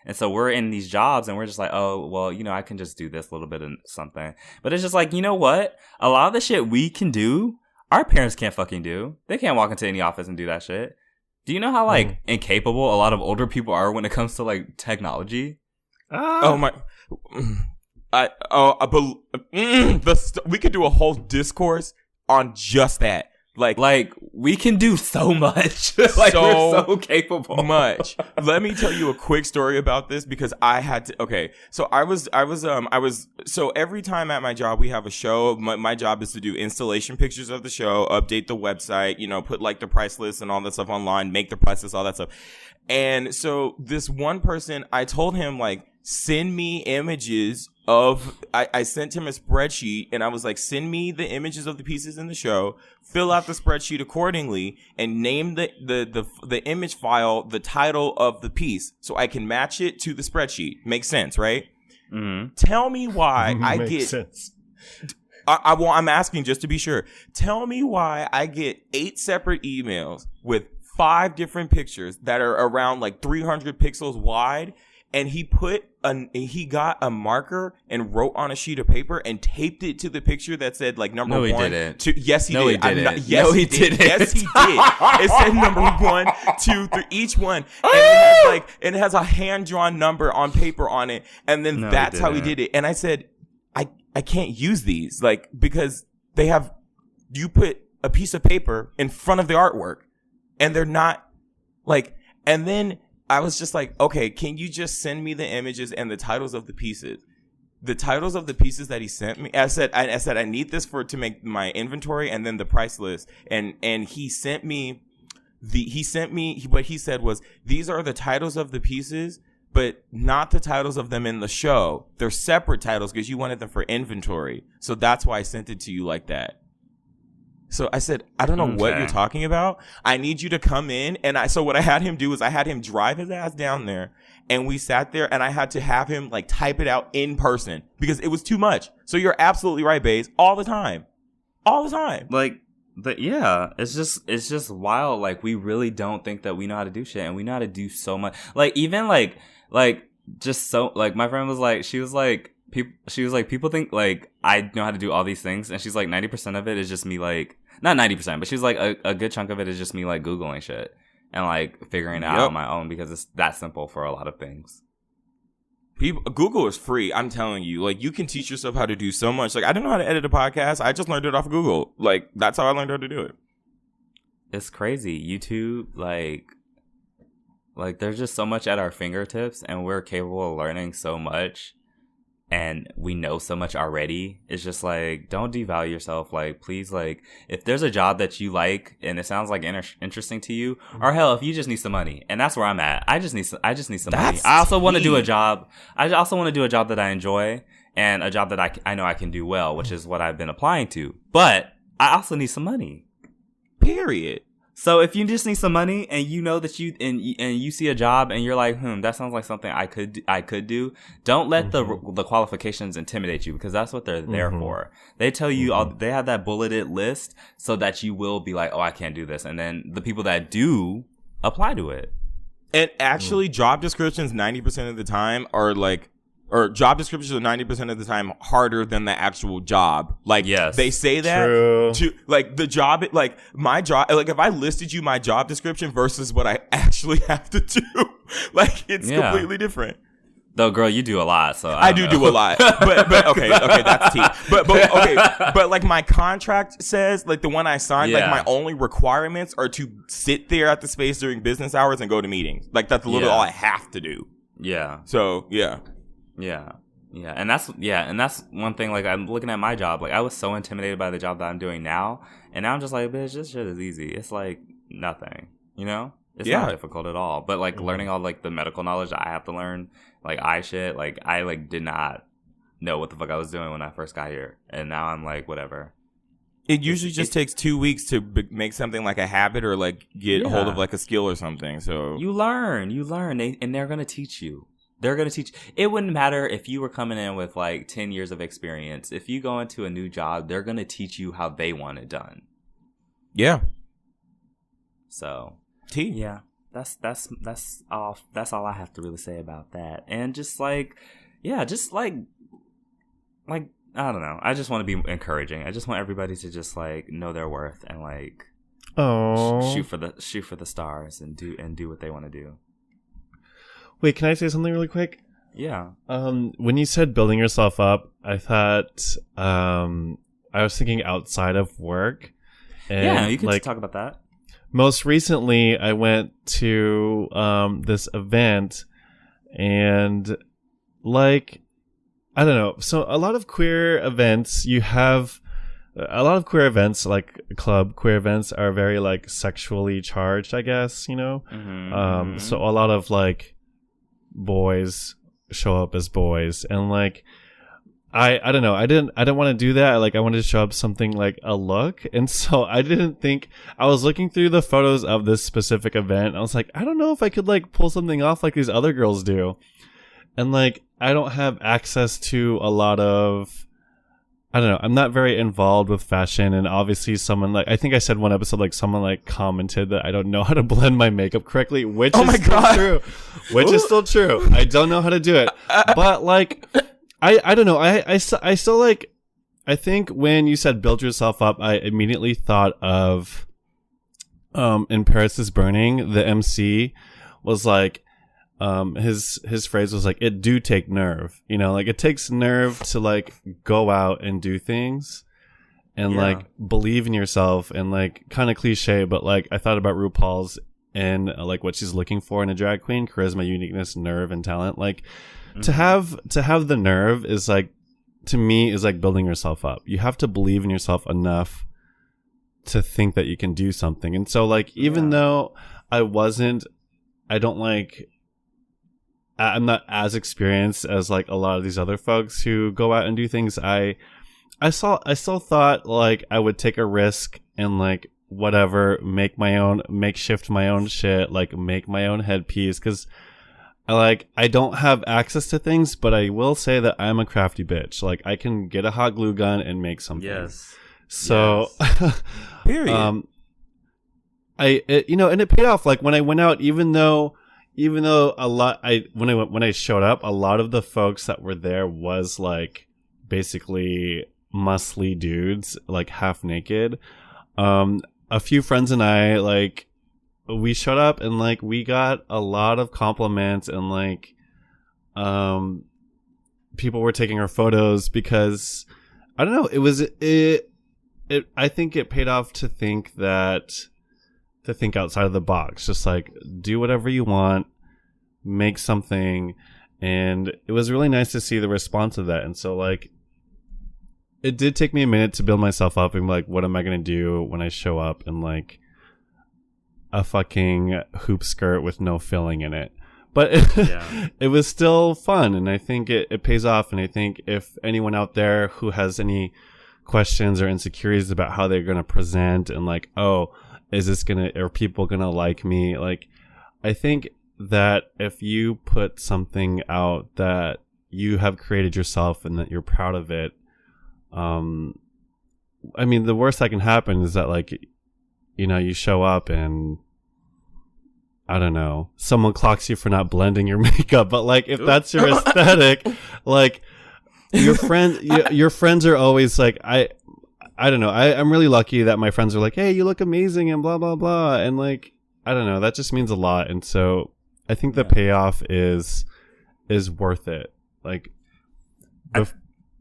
And so we're in these jobs and we're just like, oh, well, you know, I can just do this little bit of something. But it's just like, you know what? A lot of the shit we can do, our parents can't fucking do. They can't walk into any office and do that shit. Do you know how, like, incapable a lot of older people are when it comes to, like, technology? Oh, my. We could do a whole discourse on just that. Like we can do so much. Like, we're so capable. Much. Let me tell you a quick story about this because I had to. Okay, so I was. So every time at my job we have a show. My job is to do installation pictures of the show, update the website, you know, put like the price list and all that stuff online, make the price list, all that stuff. And so this one person, I told him like, send me images of, I sent him a spreadsheet and I was like, send me the images of the pieces in the show, fill out the spreadsheet accordingly and name the image file, the title of the piece so I can match it to the spreadsheet. Makes sense, right? Mm-hmm. Tell me why I get sense. I'm asking just to be sure. Tell me why I get 8 separate emails with 5 different pictures that are around like 300 pixels wide. And he got a marker and wrote on a sheet of paper and taped it to the picture that said like number 1. No, he didn't. Yes, he did. He didn't. Yes, he did. Yes, he did. It said number 1, 2, 3, each one, and it has a hand drawn number on paper on it, and then that's how he did it. And I said, I can't use these like because you put a piece of paper in front of the artwork, and they're not like, and then. I was just like, okay, can you just send me the images and the titles of the pieces? The titles of the pieces that he sent me. I said, I need this to make my inventory and then the price list. And he sent me what he said was, these are the titles of the pieces, but not the titles of them in the show. They're separate titles because you wanted them for inventory. So that's why I sent it to you like that. So I said, I don't know what you're talking about. I need you to come in. And so what I had him do is I had him drive his ass down there and we sat there and I had to have him like type it out in person because it was too much. So you're absolutely right, Baze. All the time. Like, but yeah, it's just wild. Like, we really don't think that we know how to do shit and we know how to do so much. Like, even like just so, like, my friend was like, she was like, people think like I know how to do all these things. And she's like, 90% of it is just me like, not 90%, but she's like a good chunk of it is just me like Googling shit and like figuring it out on my own because it's that simple for a lot of things. Google is free. I'm telling you, like you can teach yourself how to do so much. Like I don't know how to edit a podcast. I just learned it off of Google. Like that's how I learned how to do it. It's crazy. YouTube, like there's just so much at our fingertips and we're capable of learning so much. And we know so much already. It's just like, don't devalue yourself. Like, please, like, if there's a job that you like and it sounds like interesting to you, or hell, if you just need some money, and that's where I'm at. I just need some money. I also want to do a job. I also want to do a job that I enjoy and a job that I know I can do well, which is what I've been applying to. But I also need some money. Period. So if you just need some money and you know that you see a job and you're like, that sounds like something I could do. Don't let the qualifications intimidate you because that's what they're there for. They tell you they have that bulleted list so that you will be like, oh, I can't do this. And then the people that do apply to it. And actually job descriptions 90% of the time are like, or job descriptions are 90% of the time harder than the actual job. Like, yes, they say that to like the job, like my job, like if I listed you my job description versus what I actually have to do, like it's completely different. Though, girl, you do a lot, so I do a lot. But okay, that's tea. But okay, but like my contract says, like the one I signed, like my only requirements are to sit there at the space during business hours and go to meetings. Like that's literally all I have to do. Yeah. So yeah. Yeah. And that's one thing, like, I'm looking at my job, like, I was so intimidated by the job that I'm doing now, and now I'm just like, bitch, this shit is easy. It's, like, nothing, you know? It's not difficult at all, but, like, learning all, like, the medical knowledge that I have to learn, like, I did not know what the fuck I was doing when I first got here, and now I'm like, whatever. It usually just takes 2 weeks to make something like a habit or, like, get a hold of, like, a skill or something, so. You learn, and they're gonna teach you. They're going to teach. It wouldn't matter if you were coming in with like 10 years of experience. If you go into a new job, they're going to teach you how they want it done. Yeah. So, T. Yeah. that's all. That's all I have to really say about that. And just like, yeah, just like I don't know. I just want to be encouraging. I just want everybody to just like know their worth and like shoot for the stars and do what they want to do. Wait, can I say something really quick? Yeah. When you said building yourself up, I thought I was thinking outside of work. And yeah, you can talk about that. Most recently, I went to this event, and like, I don't know. So a lot of queer events, like club queer events, are very like sexually charged, I guess, you know. Mm-hmm. So a lot of like boys show up as boys, and like I don't know, I didn't want to do that. Like I wanted to show up something like a look, and so I didn't think. I was looking through the photos of this specific event. I was like, I don't know if I could like pull something off like these other girls do, and like I don't have access to a lot of. I don't know. I'm not very involved with fashion, and obviously someone like, I think I said one episode, like someone like commented that I don't know how to blend my makeup correctly, which is still true. Which is still true. I don't know how to do it. But like, I don't know. I still like, I think when you said build yourself up, I immediately thought of, in Paris is Burning, the MC was like, his phrase was like, it do take nerve, you know, like it takes nerve to like go out and do things and like believe in yourself, and like kind of cliche, but like I thought about RuPaul's and like what she's looking for in a drag queen: charisma, uniqueness, nerve, and talent. Like to have the nerve is like, to me, is like building yourself up. You have to believe in yourself enough to think that you can do something. And so like, even though I'm not as experienced as like a lot of these other folks who go out and do things, I still thought like I would take a risk and like whatever, makeshift my own shit, like make my own headpiece, because I don't have access to things, but I will say that I'm a crafty bitch. Like I can get a hot glue gun and make something. Yes. So period. And it paid off. Like when I went out, even though when I showed up, a lot of the folks that were there was like basically muscly dudes, like half naked. A few friends and I, like, we showed up and like we got a lot of compliments, and like people were taking our photos because I don't know, I think it paid off to think outside of the box, just like do whatever you want, make something. And it was really nice to see the response of that. And so like, it did take me a minute to build myself up and like, what am I going to do when I show up in like a fucking hoop skirt with no filling in it? But it was still fun. And I think it pays off. And I think if anyone out there who has any questions or insecurities about how they're going to present, and like, oh, are people gonna like me? Like, I think that if you put something out that you have created yourself and that you're proud of it, I mean, the worst that can happen is that like, you know, you show up and I don't know, someone clocks you for not blending your makeup. But like, if that's your aesthetic, like your friends are always like, I don't know. I'm really lucky that my friends are like, hey, you look amazing and blah, blah, blah. And like, I don't know. That just means a lot. And so I think the payoff is worth it. Like, go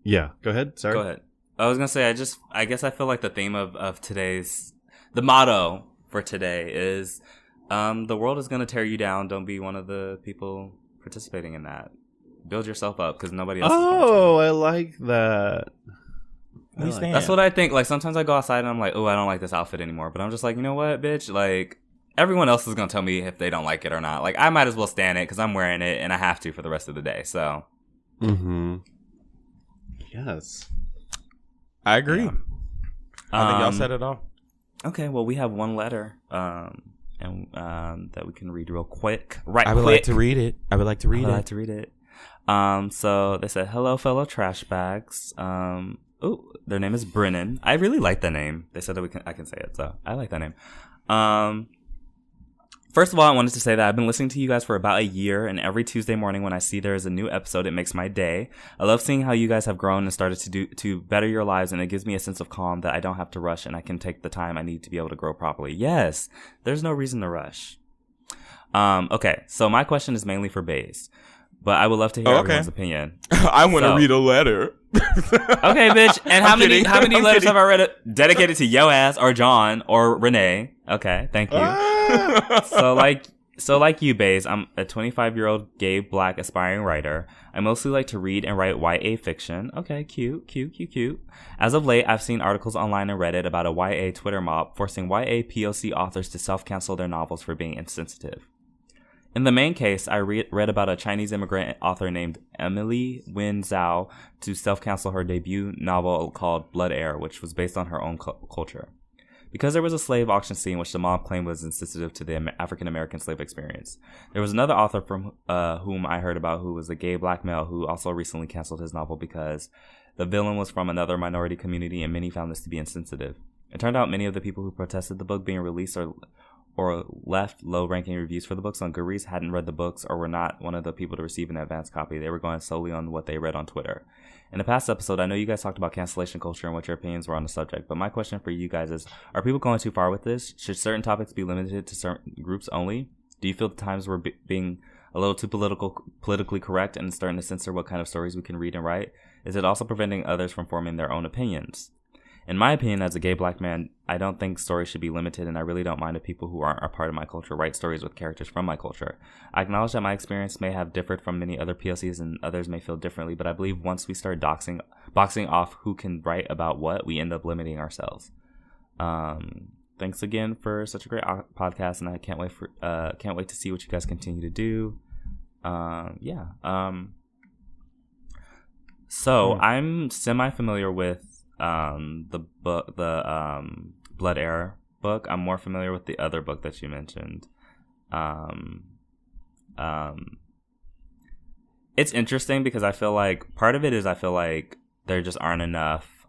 ahead. Sorry. Go ahead. I was going to say, I guess I feel like the theme of the motto for today is, the world is going to tear you down. Don't be one of the people participating in that. Build yourself up, because nobody else is going to. I like that. That's what I think. Like, sometimes I go outside and I'm like, oh, I don't like this outfit anymore. But I'm just like, you know what, bitch? Like, everyone else is going to tell me if they don't like it or not. Like, I might as well stand it because I'm wearing it and I have to for the rest of the day. So. Mm-hmm. Yes. I agree. Yeah. I think y'all said it all. Okay, well, we have one letter that we can read real quick. I would like to read it. So they said, hello, fellow trash bags. Their name is Brennan. I really like the name. They said that I can say it, so I like that name. First of all, I wanted to say that I've been listening to you guys for about a year, and every Tuesday morning when I see there is a new episode, it makes my day. I love seeing how you guys have grown and started to better your lives, and it gives me a sense of calm that I don't have to rush and I can take the time I need to be able to grow properly. Yes, there's no reason to rush. Okay, so my question is mainly for Baze, but I would love to hear everyone's opinion. I want to read a letter. Okay, bitch. And how many letters have I read dedicated to yo ass or John or Renee? Okay, thank you. So like you, Baze, I'm a 25-year-old gay black aspiring writer. I mostly like to read and write YA fiction. Okay, cute. As of late, I've seen articles online and Reddit about a YA Twitter mob forcing YA POC authors to self-cancel their novels for being insensitive. In the main case, I read about a Chinese immigrant author named Emily Wen Zhao to self-cancel her debut novel called Blood Heir, which was based on her own culture. Because there was a slave auction scene which the mob claimed was insensitive to the African-American slave experience. There was another author from whom I heard about who was a gay black male who also recently canceled his novel because the villain was from another minority community and many found this to be insensitive. It turned out many of the people who protested the book being released or left low-ranking reviews for the books on Goodreads hadn't read the books or were not one of the people to receive an advance copy. They were going solely on what they read on Twitter. In the past episode, I know you guys talked about cancellation culture and what your opinions were on the subject, but my question for you guys is, are people going too far with this? Should certain topics be limited to certain groups only? Do you feel the times we're being a little too politically correct and starting to censor what kind of stories we can read and write? Is it also preventing others from forming their own opinions? In my opinion, as a gay black man, I don't think stories should be limited, and I really don't mind if people who aren't a part of my culture write stories with characters from my culture. I acknowledge that my experience may have differed from many other POCs and others may feel differently, but I believe once we start boxing off who can write about what, we end up limiting ourselves. Thanks again for such a great podcast, and I can't wait to see what you guys continue to do. So I'm semi-familiar with the book, the Blood Heir book. I'm more familiar with the other book that you mentioned. It's interesting because I feel like part of it is there just aren't enough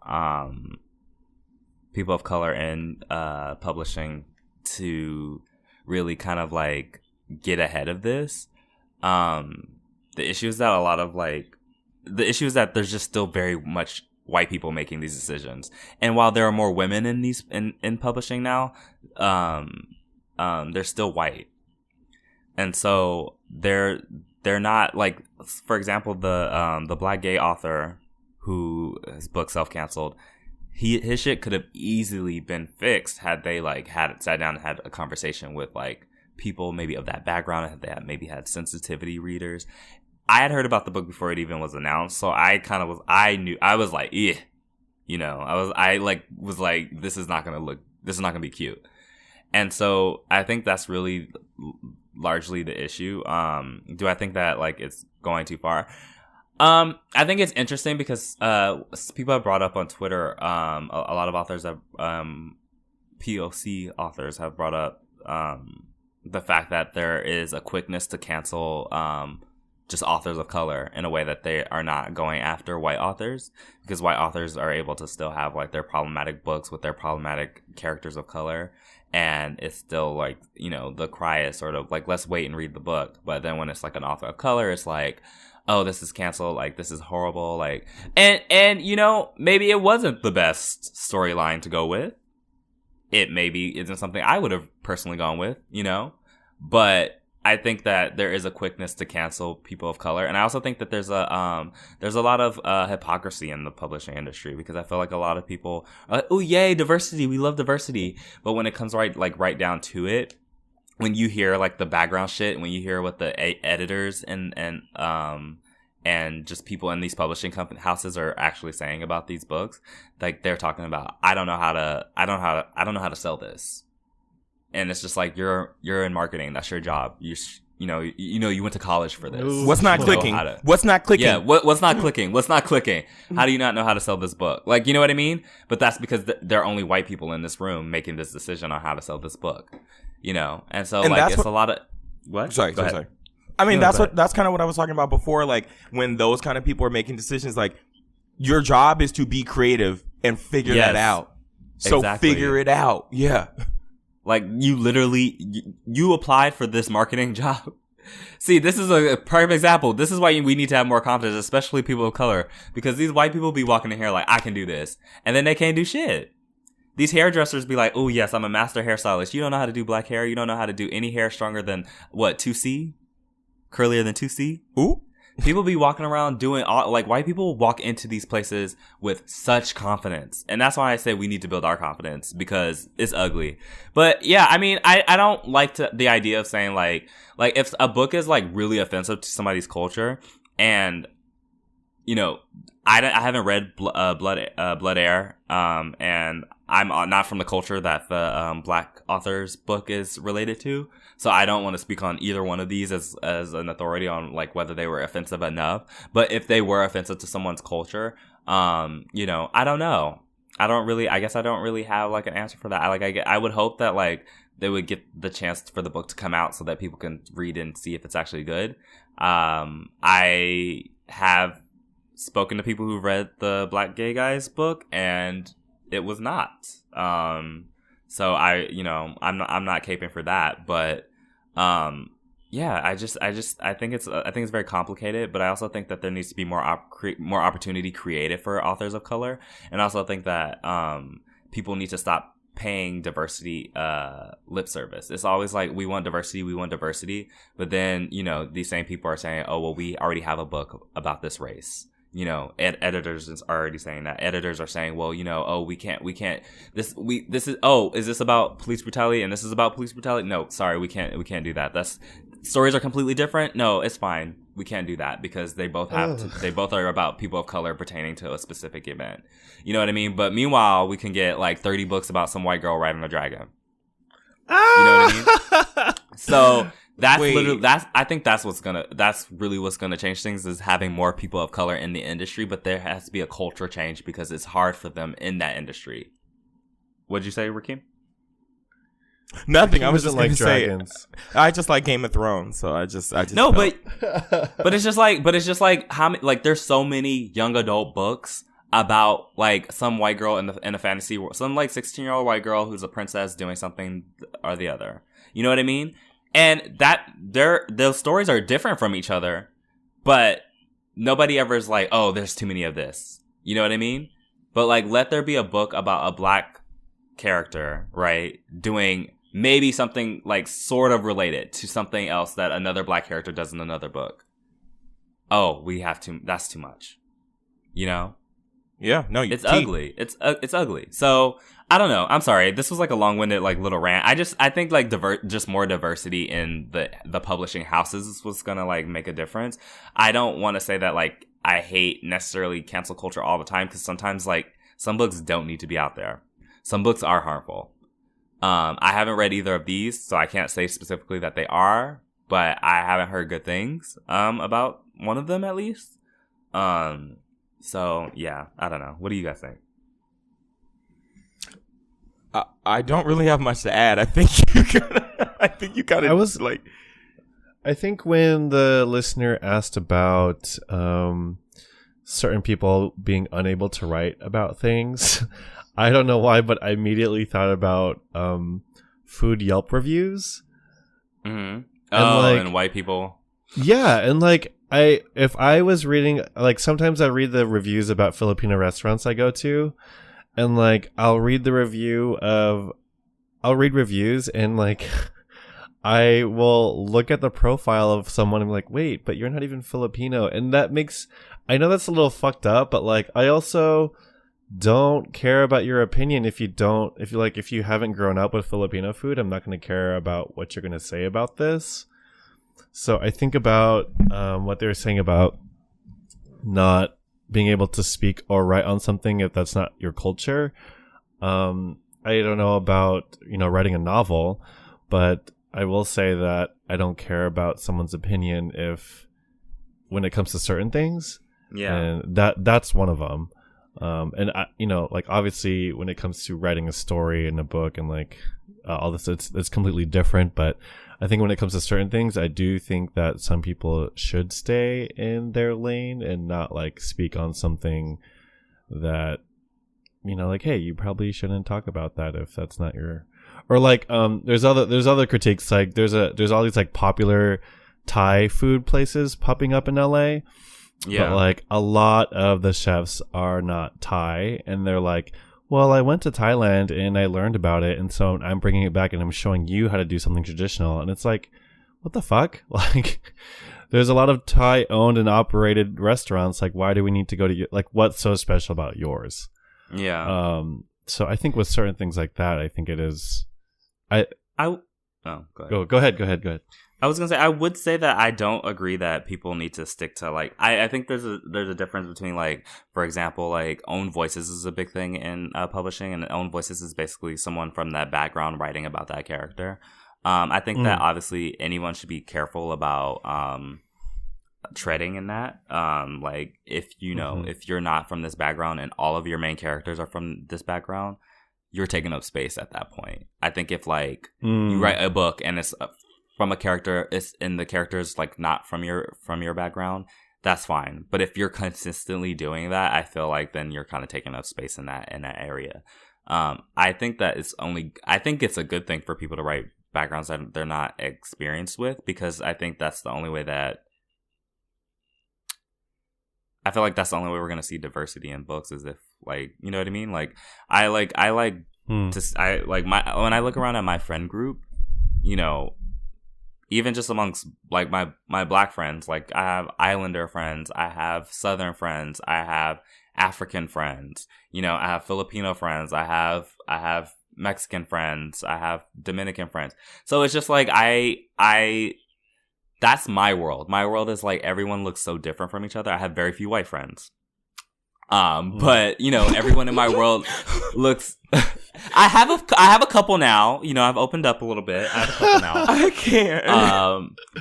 people of color in publishing to really kind of like get ahead of this. The issue is that there's just still very much white people making these decisions, and while there are more women in publishing now, they're still white, and so they're not like, for example, the black gay author who his book self-canceled, his shit could have easily been fixed had they sat down and had a conversation with like people maybe of that background, and they maybe had sensitivity readers. I had heard about the book before it even was announced, so I was like, yeah, this is not gonna be cute. And so I think that's really largely the issue. Do I think that like it's going too far? I think it's interesting because people have brought up on Twitter, a lot of authors have, POC authors have brought up the fact that there is a quickness to cancel just authors of color in a way that they are not going after white authors, because white authors are able to still have like their problematic books with their problematic characters of color, and it's still like, the cry is sort of like, let's wait and read the book. But then when it's like an author of color, it's like, oh, this is canceled, like this is horrible, like, and maybe it wasn't the best storyline to go with. It maybe isn't something I would have personally gone with, but I think that there is a quickness to cancel people of color, and I also think that there's a lot of hypocrisy in the publishing industry, because I feel like a lot of people are like, oh yay, diversity, we love diversity, but when it comes right down to it, when you hear like the background shit, when you hear what the editors and just people in these publishing houses are actually saying about these books, like they're talking about, I don't know how to sell this. And it's just like, you're in marketing. That's your job. You went to college for this. What's not clicking? What's not clicking? Yeah, what's not clicking? What's not clicking? How do you not know how to sell this book? Like, you know what I mean? But that's because there are only white people in this room making this decision on how to sell this book. And so it's a lot of what? Sorry. I mean, that's kind of what I was talking about before. Like, when those kind of people are making decisions, like, your job is to be creative and figure that out. So figure it out. Yeah. Like, you literally, you applied for this marketing job. See, this is a perfect example. This is why we need to have more confidence, especially people of color, because these white people be walking in here like, I can do this, and then they can't do shit. These hairdressers be like, oh yes, I'm a master hairstylist. You don't know how to do black hair. You don't know how to do any hair stronger than, what, 2C? Curlier than 2C? Ooh. People be walking around doing all, like, white people walk into these places with such confidence. And that's why I say we need to build our confidence, because it's ugly. But yeah, I mean, I don't like the idea of saying like if a book is like really offensive to somebody's culture, and, you know, I haven't read Blood Air, and I'm not from the culture that the black author's book is related to, so I don't want to speak on either one of these as an authority on like whether they were offensive enough. But if they were offensive to someone's culture, you know, I don't know. I guess I don't really have like an answer for that. I would hope that like they would get the chance for the book to come out so that people can read and see if it's actually good. I have spoken to people who read the Black Gay Guy's book, and it was not. So I think caping for that, but yeah, I think it's very complicated, but I also think that there needs to be more opportunity created for authors of color, and I also think that people need to stop paying diversity lip service. It's always like, we want diversity, but then, you know, these same people are saying, oh well, we already have a book about this race. You know, editors are already saying that. Editors are saying, well, you know, oh, we can't, is this about police brutality and this is about police brutality? No, sorry, we can't do that. Stories are completely different. No, it's fine. We can't do that because they both they both are about people of color pertaining to a specific event. You know what I mean? But meanwhile, we can get like 30 books about some white girl riding a dragon. You know what I mean? So I think that's really what's gonna change things, is having more people of color in the industry, but there has to be a culture change because it's hard for them in that industry. What'd you say, Rakeem? Nothing. I was just like dragons. I just like Game of Thrones, so I just no, but it's just like how many, like, there's so many young adult books about like some white girl in a fantasy world, some like 16-year-old white girl who's a princess doing something or the other. You know what I mean? And that those stories are different from each other, but nobody ever is like, oh, there's too many of this. You know what I mean? But like, let there be a book about a black character, right, doing maybe something like sort of related to something else that another black character does in another book. Oh, that's too much. You know? Yeah, no, it's ugly. It's ugly. So I don't know. I'm sorry. This was like a long-winded like little rant. I think like just more diversity in the publishing houses is what's gonna like make a difference. I don't want to say that like I hate necessarily cancel culture all the time, because sometimes like some books don't need to be out there. Some books are harmful. I haven't read either of these, so I can't say specifically that they are, but I haven't heard good things about one of them at least. So yeah, I don't know. What do you guys think? I don't really have much to add. I think you got it. I think when the listener asked about certain people being unable to write about things, I don't know why, but I immediately thought about food Yelp reviews. Mm-hmm. And white people. Yeah, and like if I was reading, like, sometimes I read the reviews about Filipino restaurants I go to, and like I'll read reviews and like I will look at the profile of someone and be like, wait, but you're not even Filipino. And that makes, I know that's a little fucked up, but like I also don't care about your opinion if you haven't grown up with Filipino food. I'm not going to care about what you're going to say about this. So I think about what they were saying about not being able to speak or write on something if that's not your culture. I don't know about, writing a novel, but I will say that I don't care about someone's opinion when it comes to certain things. Yeah. And that's one of them. And I, like, obviously when it comes to writing a story in a book and like all this, it's completely different. But I think when it comes to certain things, I do think that some people should stay in their lane and not like speak on something that, like, hey, you probably shouldn't talk about that if that's not your, Or like there's other critiques, like there's all these like popular Thai food places popping up in LA. Yeah. But like a lot of the chefs are not Thai, and they're like, well, I went to Thailand and I learned about it, and so I'm bringing it back and I'm showing you how to do something traditional. And it's like, what the fuck? Like, there's a lot of Thai owned and operated restaurants. Like, why do we need to go to like, what's so special about yours? Yeah. So I think with certain things like that, I think it is. Go ahead. Go ahead. I was gonna say, I would say that I don't agree that people need to stick to like. I think there's a difference between like, for example, like own voices is a big thing in publishing, and own voices is basically someone from that background writing about that character. I think that obviously anyone should be careful about treading in that. Like if if you're not from this background and all of your main characters are from this background, you're taking up space at that point. I think if like you write a book and it's from a character, and the character's like not from your background, that's fine. But if you're consistently doing that, I feel like then you're kind of taking up space in that area. I think it's a good thing for people to write backgrounds that they're not experienced with, because I think that's the only way that I feel like that's the only way we're gonna see diversity in books, is if like, you know what I mean? Like when I look around at my friend group, you know, even just amongst like my black friends, like I have Islander friends, I have Southern friends, I have African friends, you know, I have Filipino friends, I have Mexican friends, I have Dominican friends. So it's just like that's my world. My world is like everyone looks so different from each other. I have very few white friends. But you know, everyone in my world looks. I have a couple now. You know, I've opened up a little bit. I have a couple now. I can't.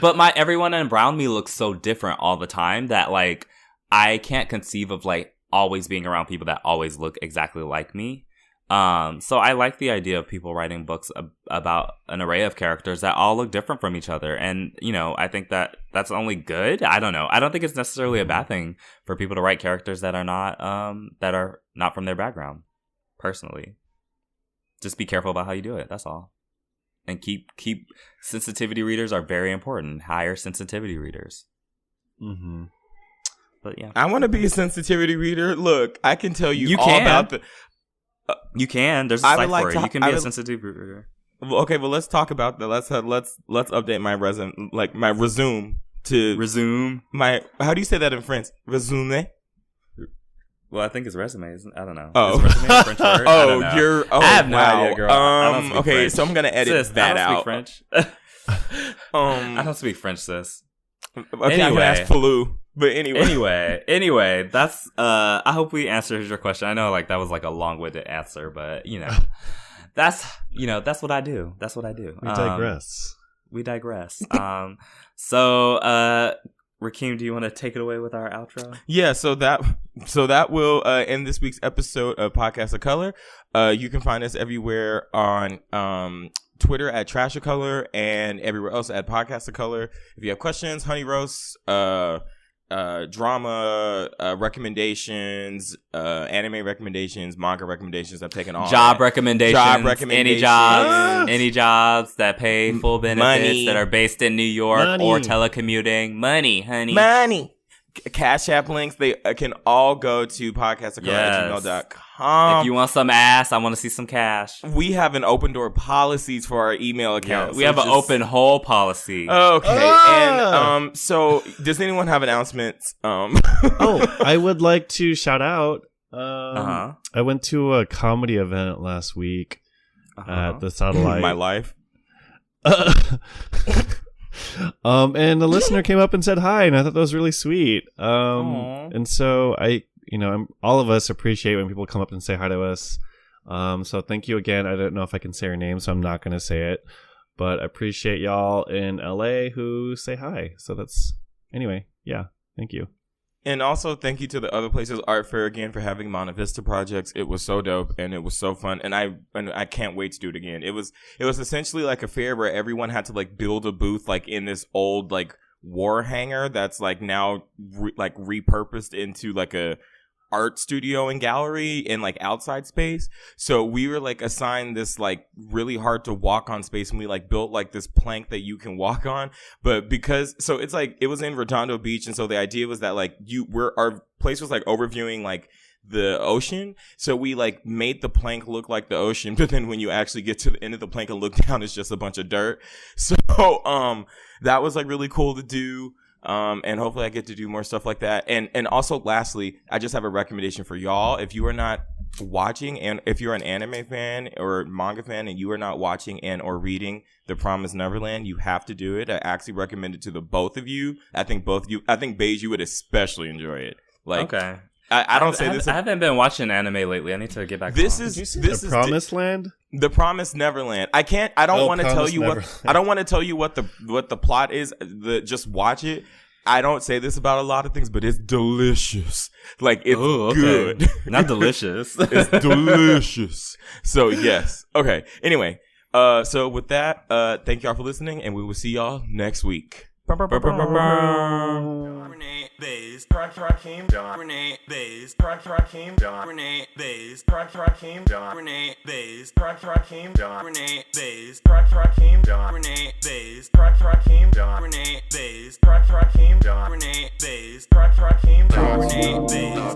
But everyone around me looks so different all the time that like I can't conceive of like always being around people that always look exactly like me. So I like the idea of people writing books about an array of characters that all look different from each other. And, you know, I think that that's only good. I don't know. I don't think it's necessarily a bad thing for people to write characters that are not from their background, personally. Just be careful about how you do it. That's all. And keep sensitivity readers are very important. Hire sensitivity readers. Mm-hmm. But yeah. I want to be a sensitivity reader. Look, I can tell you all about the... you can. There's a site for it. You can be a sensitivity reader. Okay, well, let's talk about that. Let's update my resume, like my resume to resume. How do you say that in French? Resume. Well, I think it's resume. I don't know. Oh, is resume a French word? I have no idea, girl. I don't speak okay, French. so I'm gonna edit that out. I don't speak French. I don't speak French, sis. Okay, I can ask Falou. But anyway, that's I hope we answered your question. I know like that was like a long-winded answer, but you know, that's what I do. That's what I do. We digress. So Rakeem, do you want to take it away with our outro? Yeah, so that will end this week's episode of Podcast of Color. You can find us everywhere on Twitter at Trash of Color and everywhere else at Podcast of Color. If you have questions, honey roasts, drama recommendations, anime recommendations, manga recommendations, I'm taking all job recommendations, any jobs that pay full benefits that are based in New York or telecommuting, money. Cash App links, they can all go to podcastofcolor@gmail.com. If you want some ass, I want to see some cash. We have an open door policies for our email account. Yeah, we have an open hole policy. Okay. And so does anyone have announcements? I would like to shout out. I went to a comedy event last week at the Satellite. My life. And the listener came up and said hi, and I thought that was really sweet. And so all of us appreciate when people come up and say hi to us. So thank you again. I don't know if I can say your name, so I'm not going to say it, but I appreciate y'all in LA who say hi. So anyway, thank you. And also thank you to the Other Places Art Fair again for having Monta Vista projects. It was so dope and it was so fun, and I can't wait to do it again. It was essentially like a fair where everyone had to like build a booth like in this old like war hangar that's like now repurposed into like a art studio and gallery and like outside space. So we were like assigned this like really hard to walk on space, and we like built like this plank that you can walk on. But because so it's like it was in Redondo Beach, and so the idea was that like our place was like overviewing like the ocean, so we like made the plank look like the ocean, but then when you actually get to the end of the plank and look down, it's just a bunch of dirt. So that was like really cool to do. And hopefully I get to do more stuff like that. And also lastly, I just have a recommendation for y'all. If you are not watching, and if you're an anime fan or manga fan and you are not watching and or reading The Promised Neverland, you have to do it. I actually recommend it to the both of you. I think Beige, you would especially enjoy it. Like, okay. I don't say this. I haven't been watching anime lately. I need to get back. This on. is The Promised Land. The Promised Neverland. I don't want to tell you I don't want to tell you what the plot is. Just watch it. I don't say this about a lot of things, but it's delicious. Like, it's good. Not delicious. It's delicious. So yes. Okay. Anyway. So with that, thank y'all for listening, and we will see y'all next week. Renee Bays, Rakim, Renee Bays, Rakim, Renee Bays, Rakim, Renee Bays, Rakim, Renee Bays, Rakim, Renee Bays, Rakim, Renee Bays, Rakim, Renee Bays, Rakim, Renee Bays.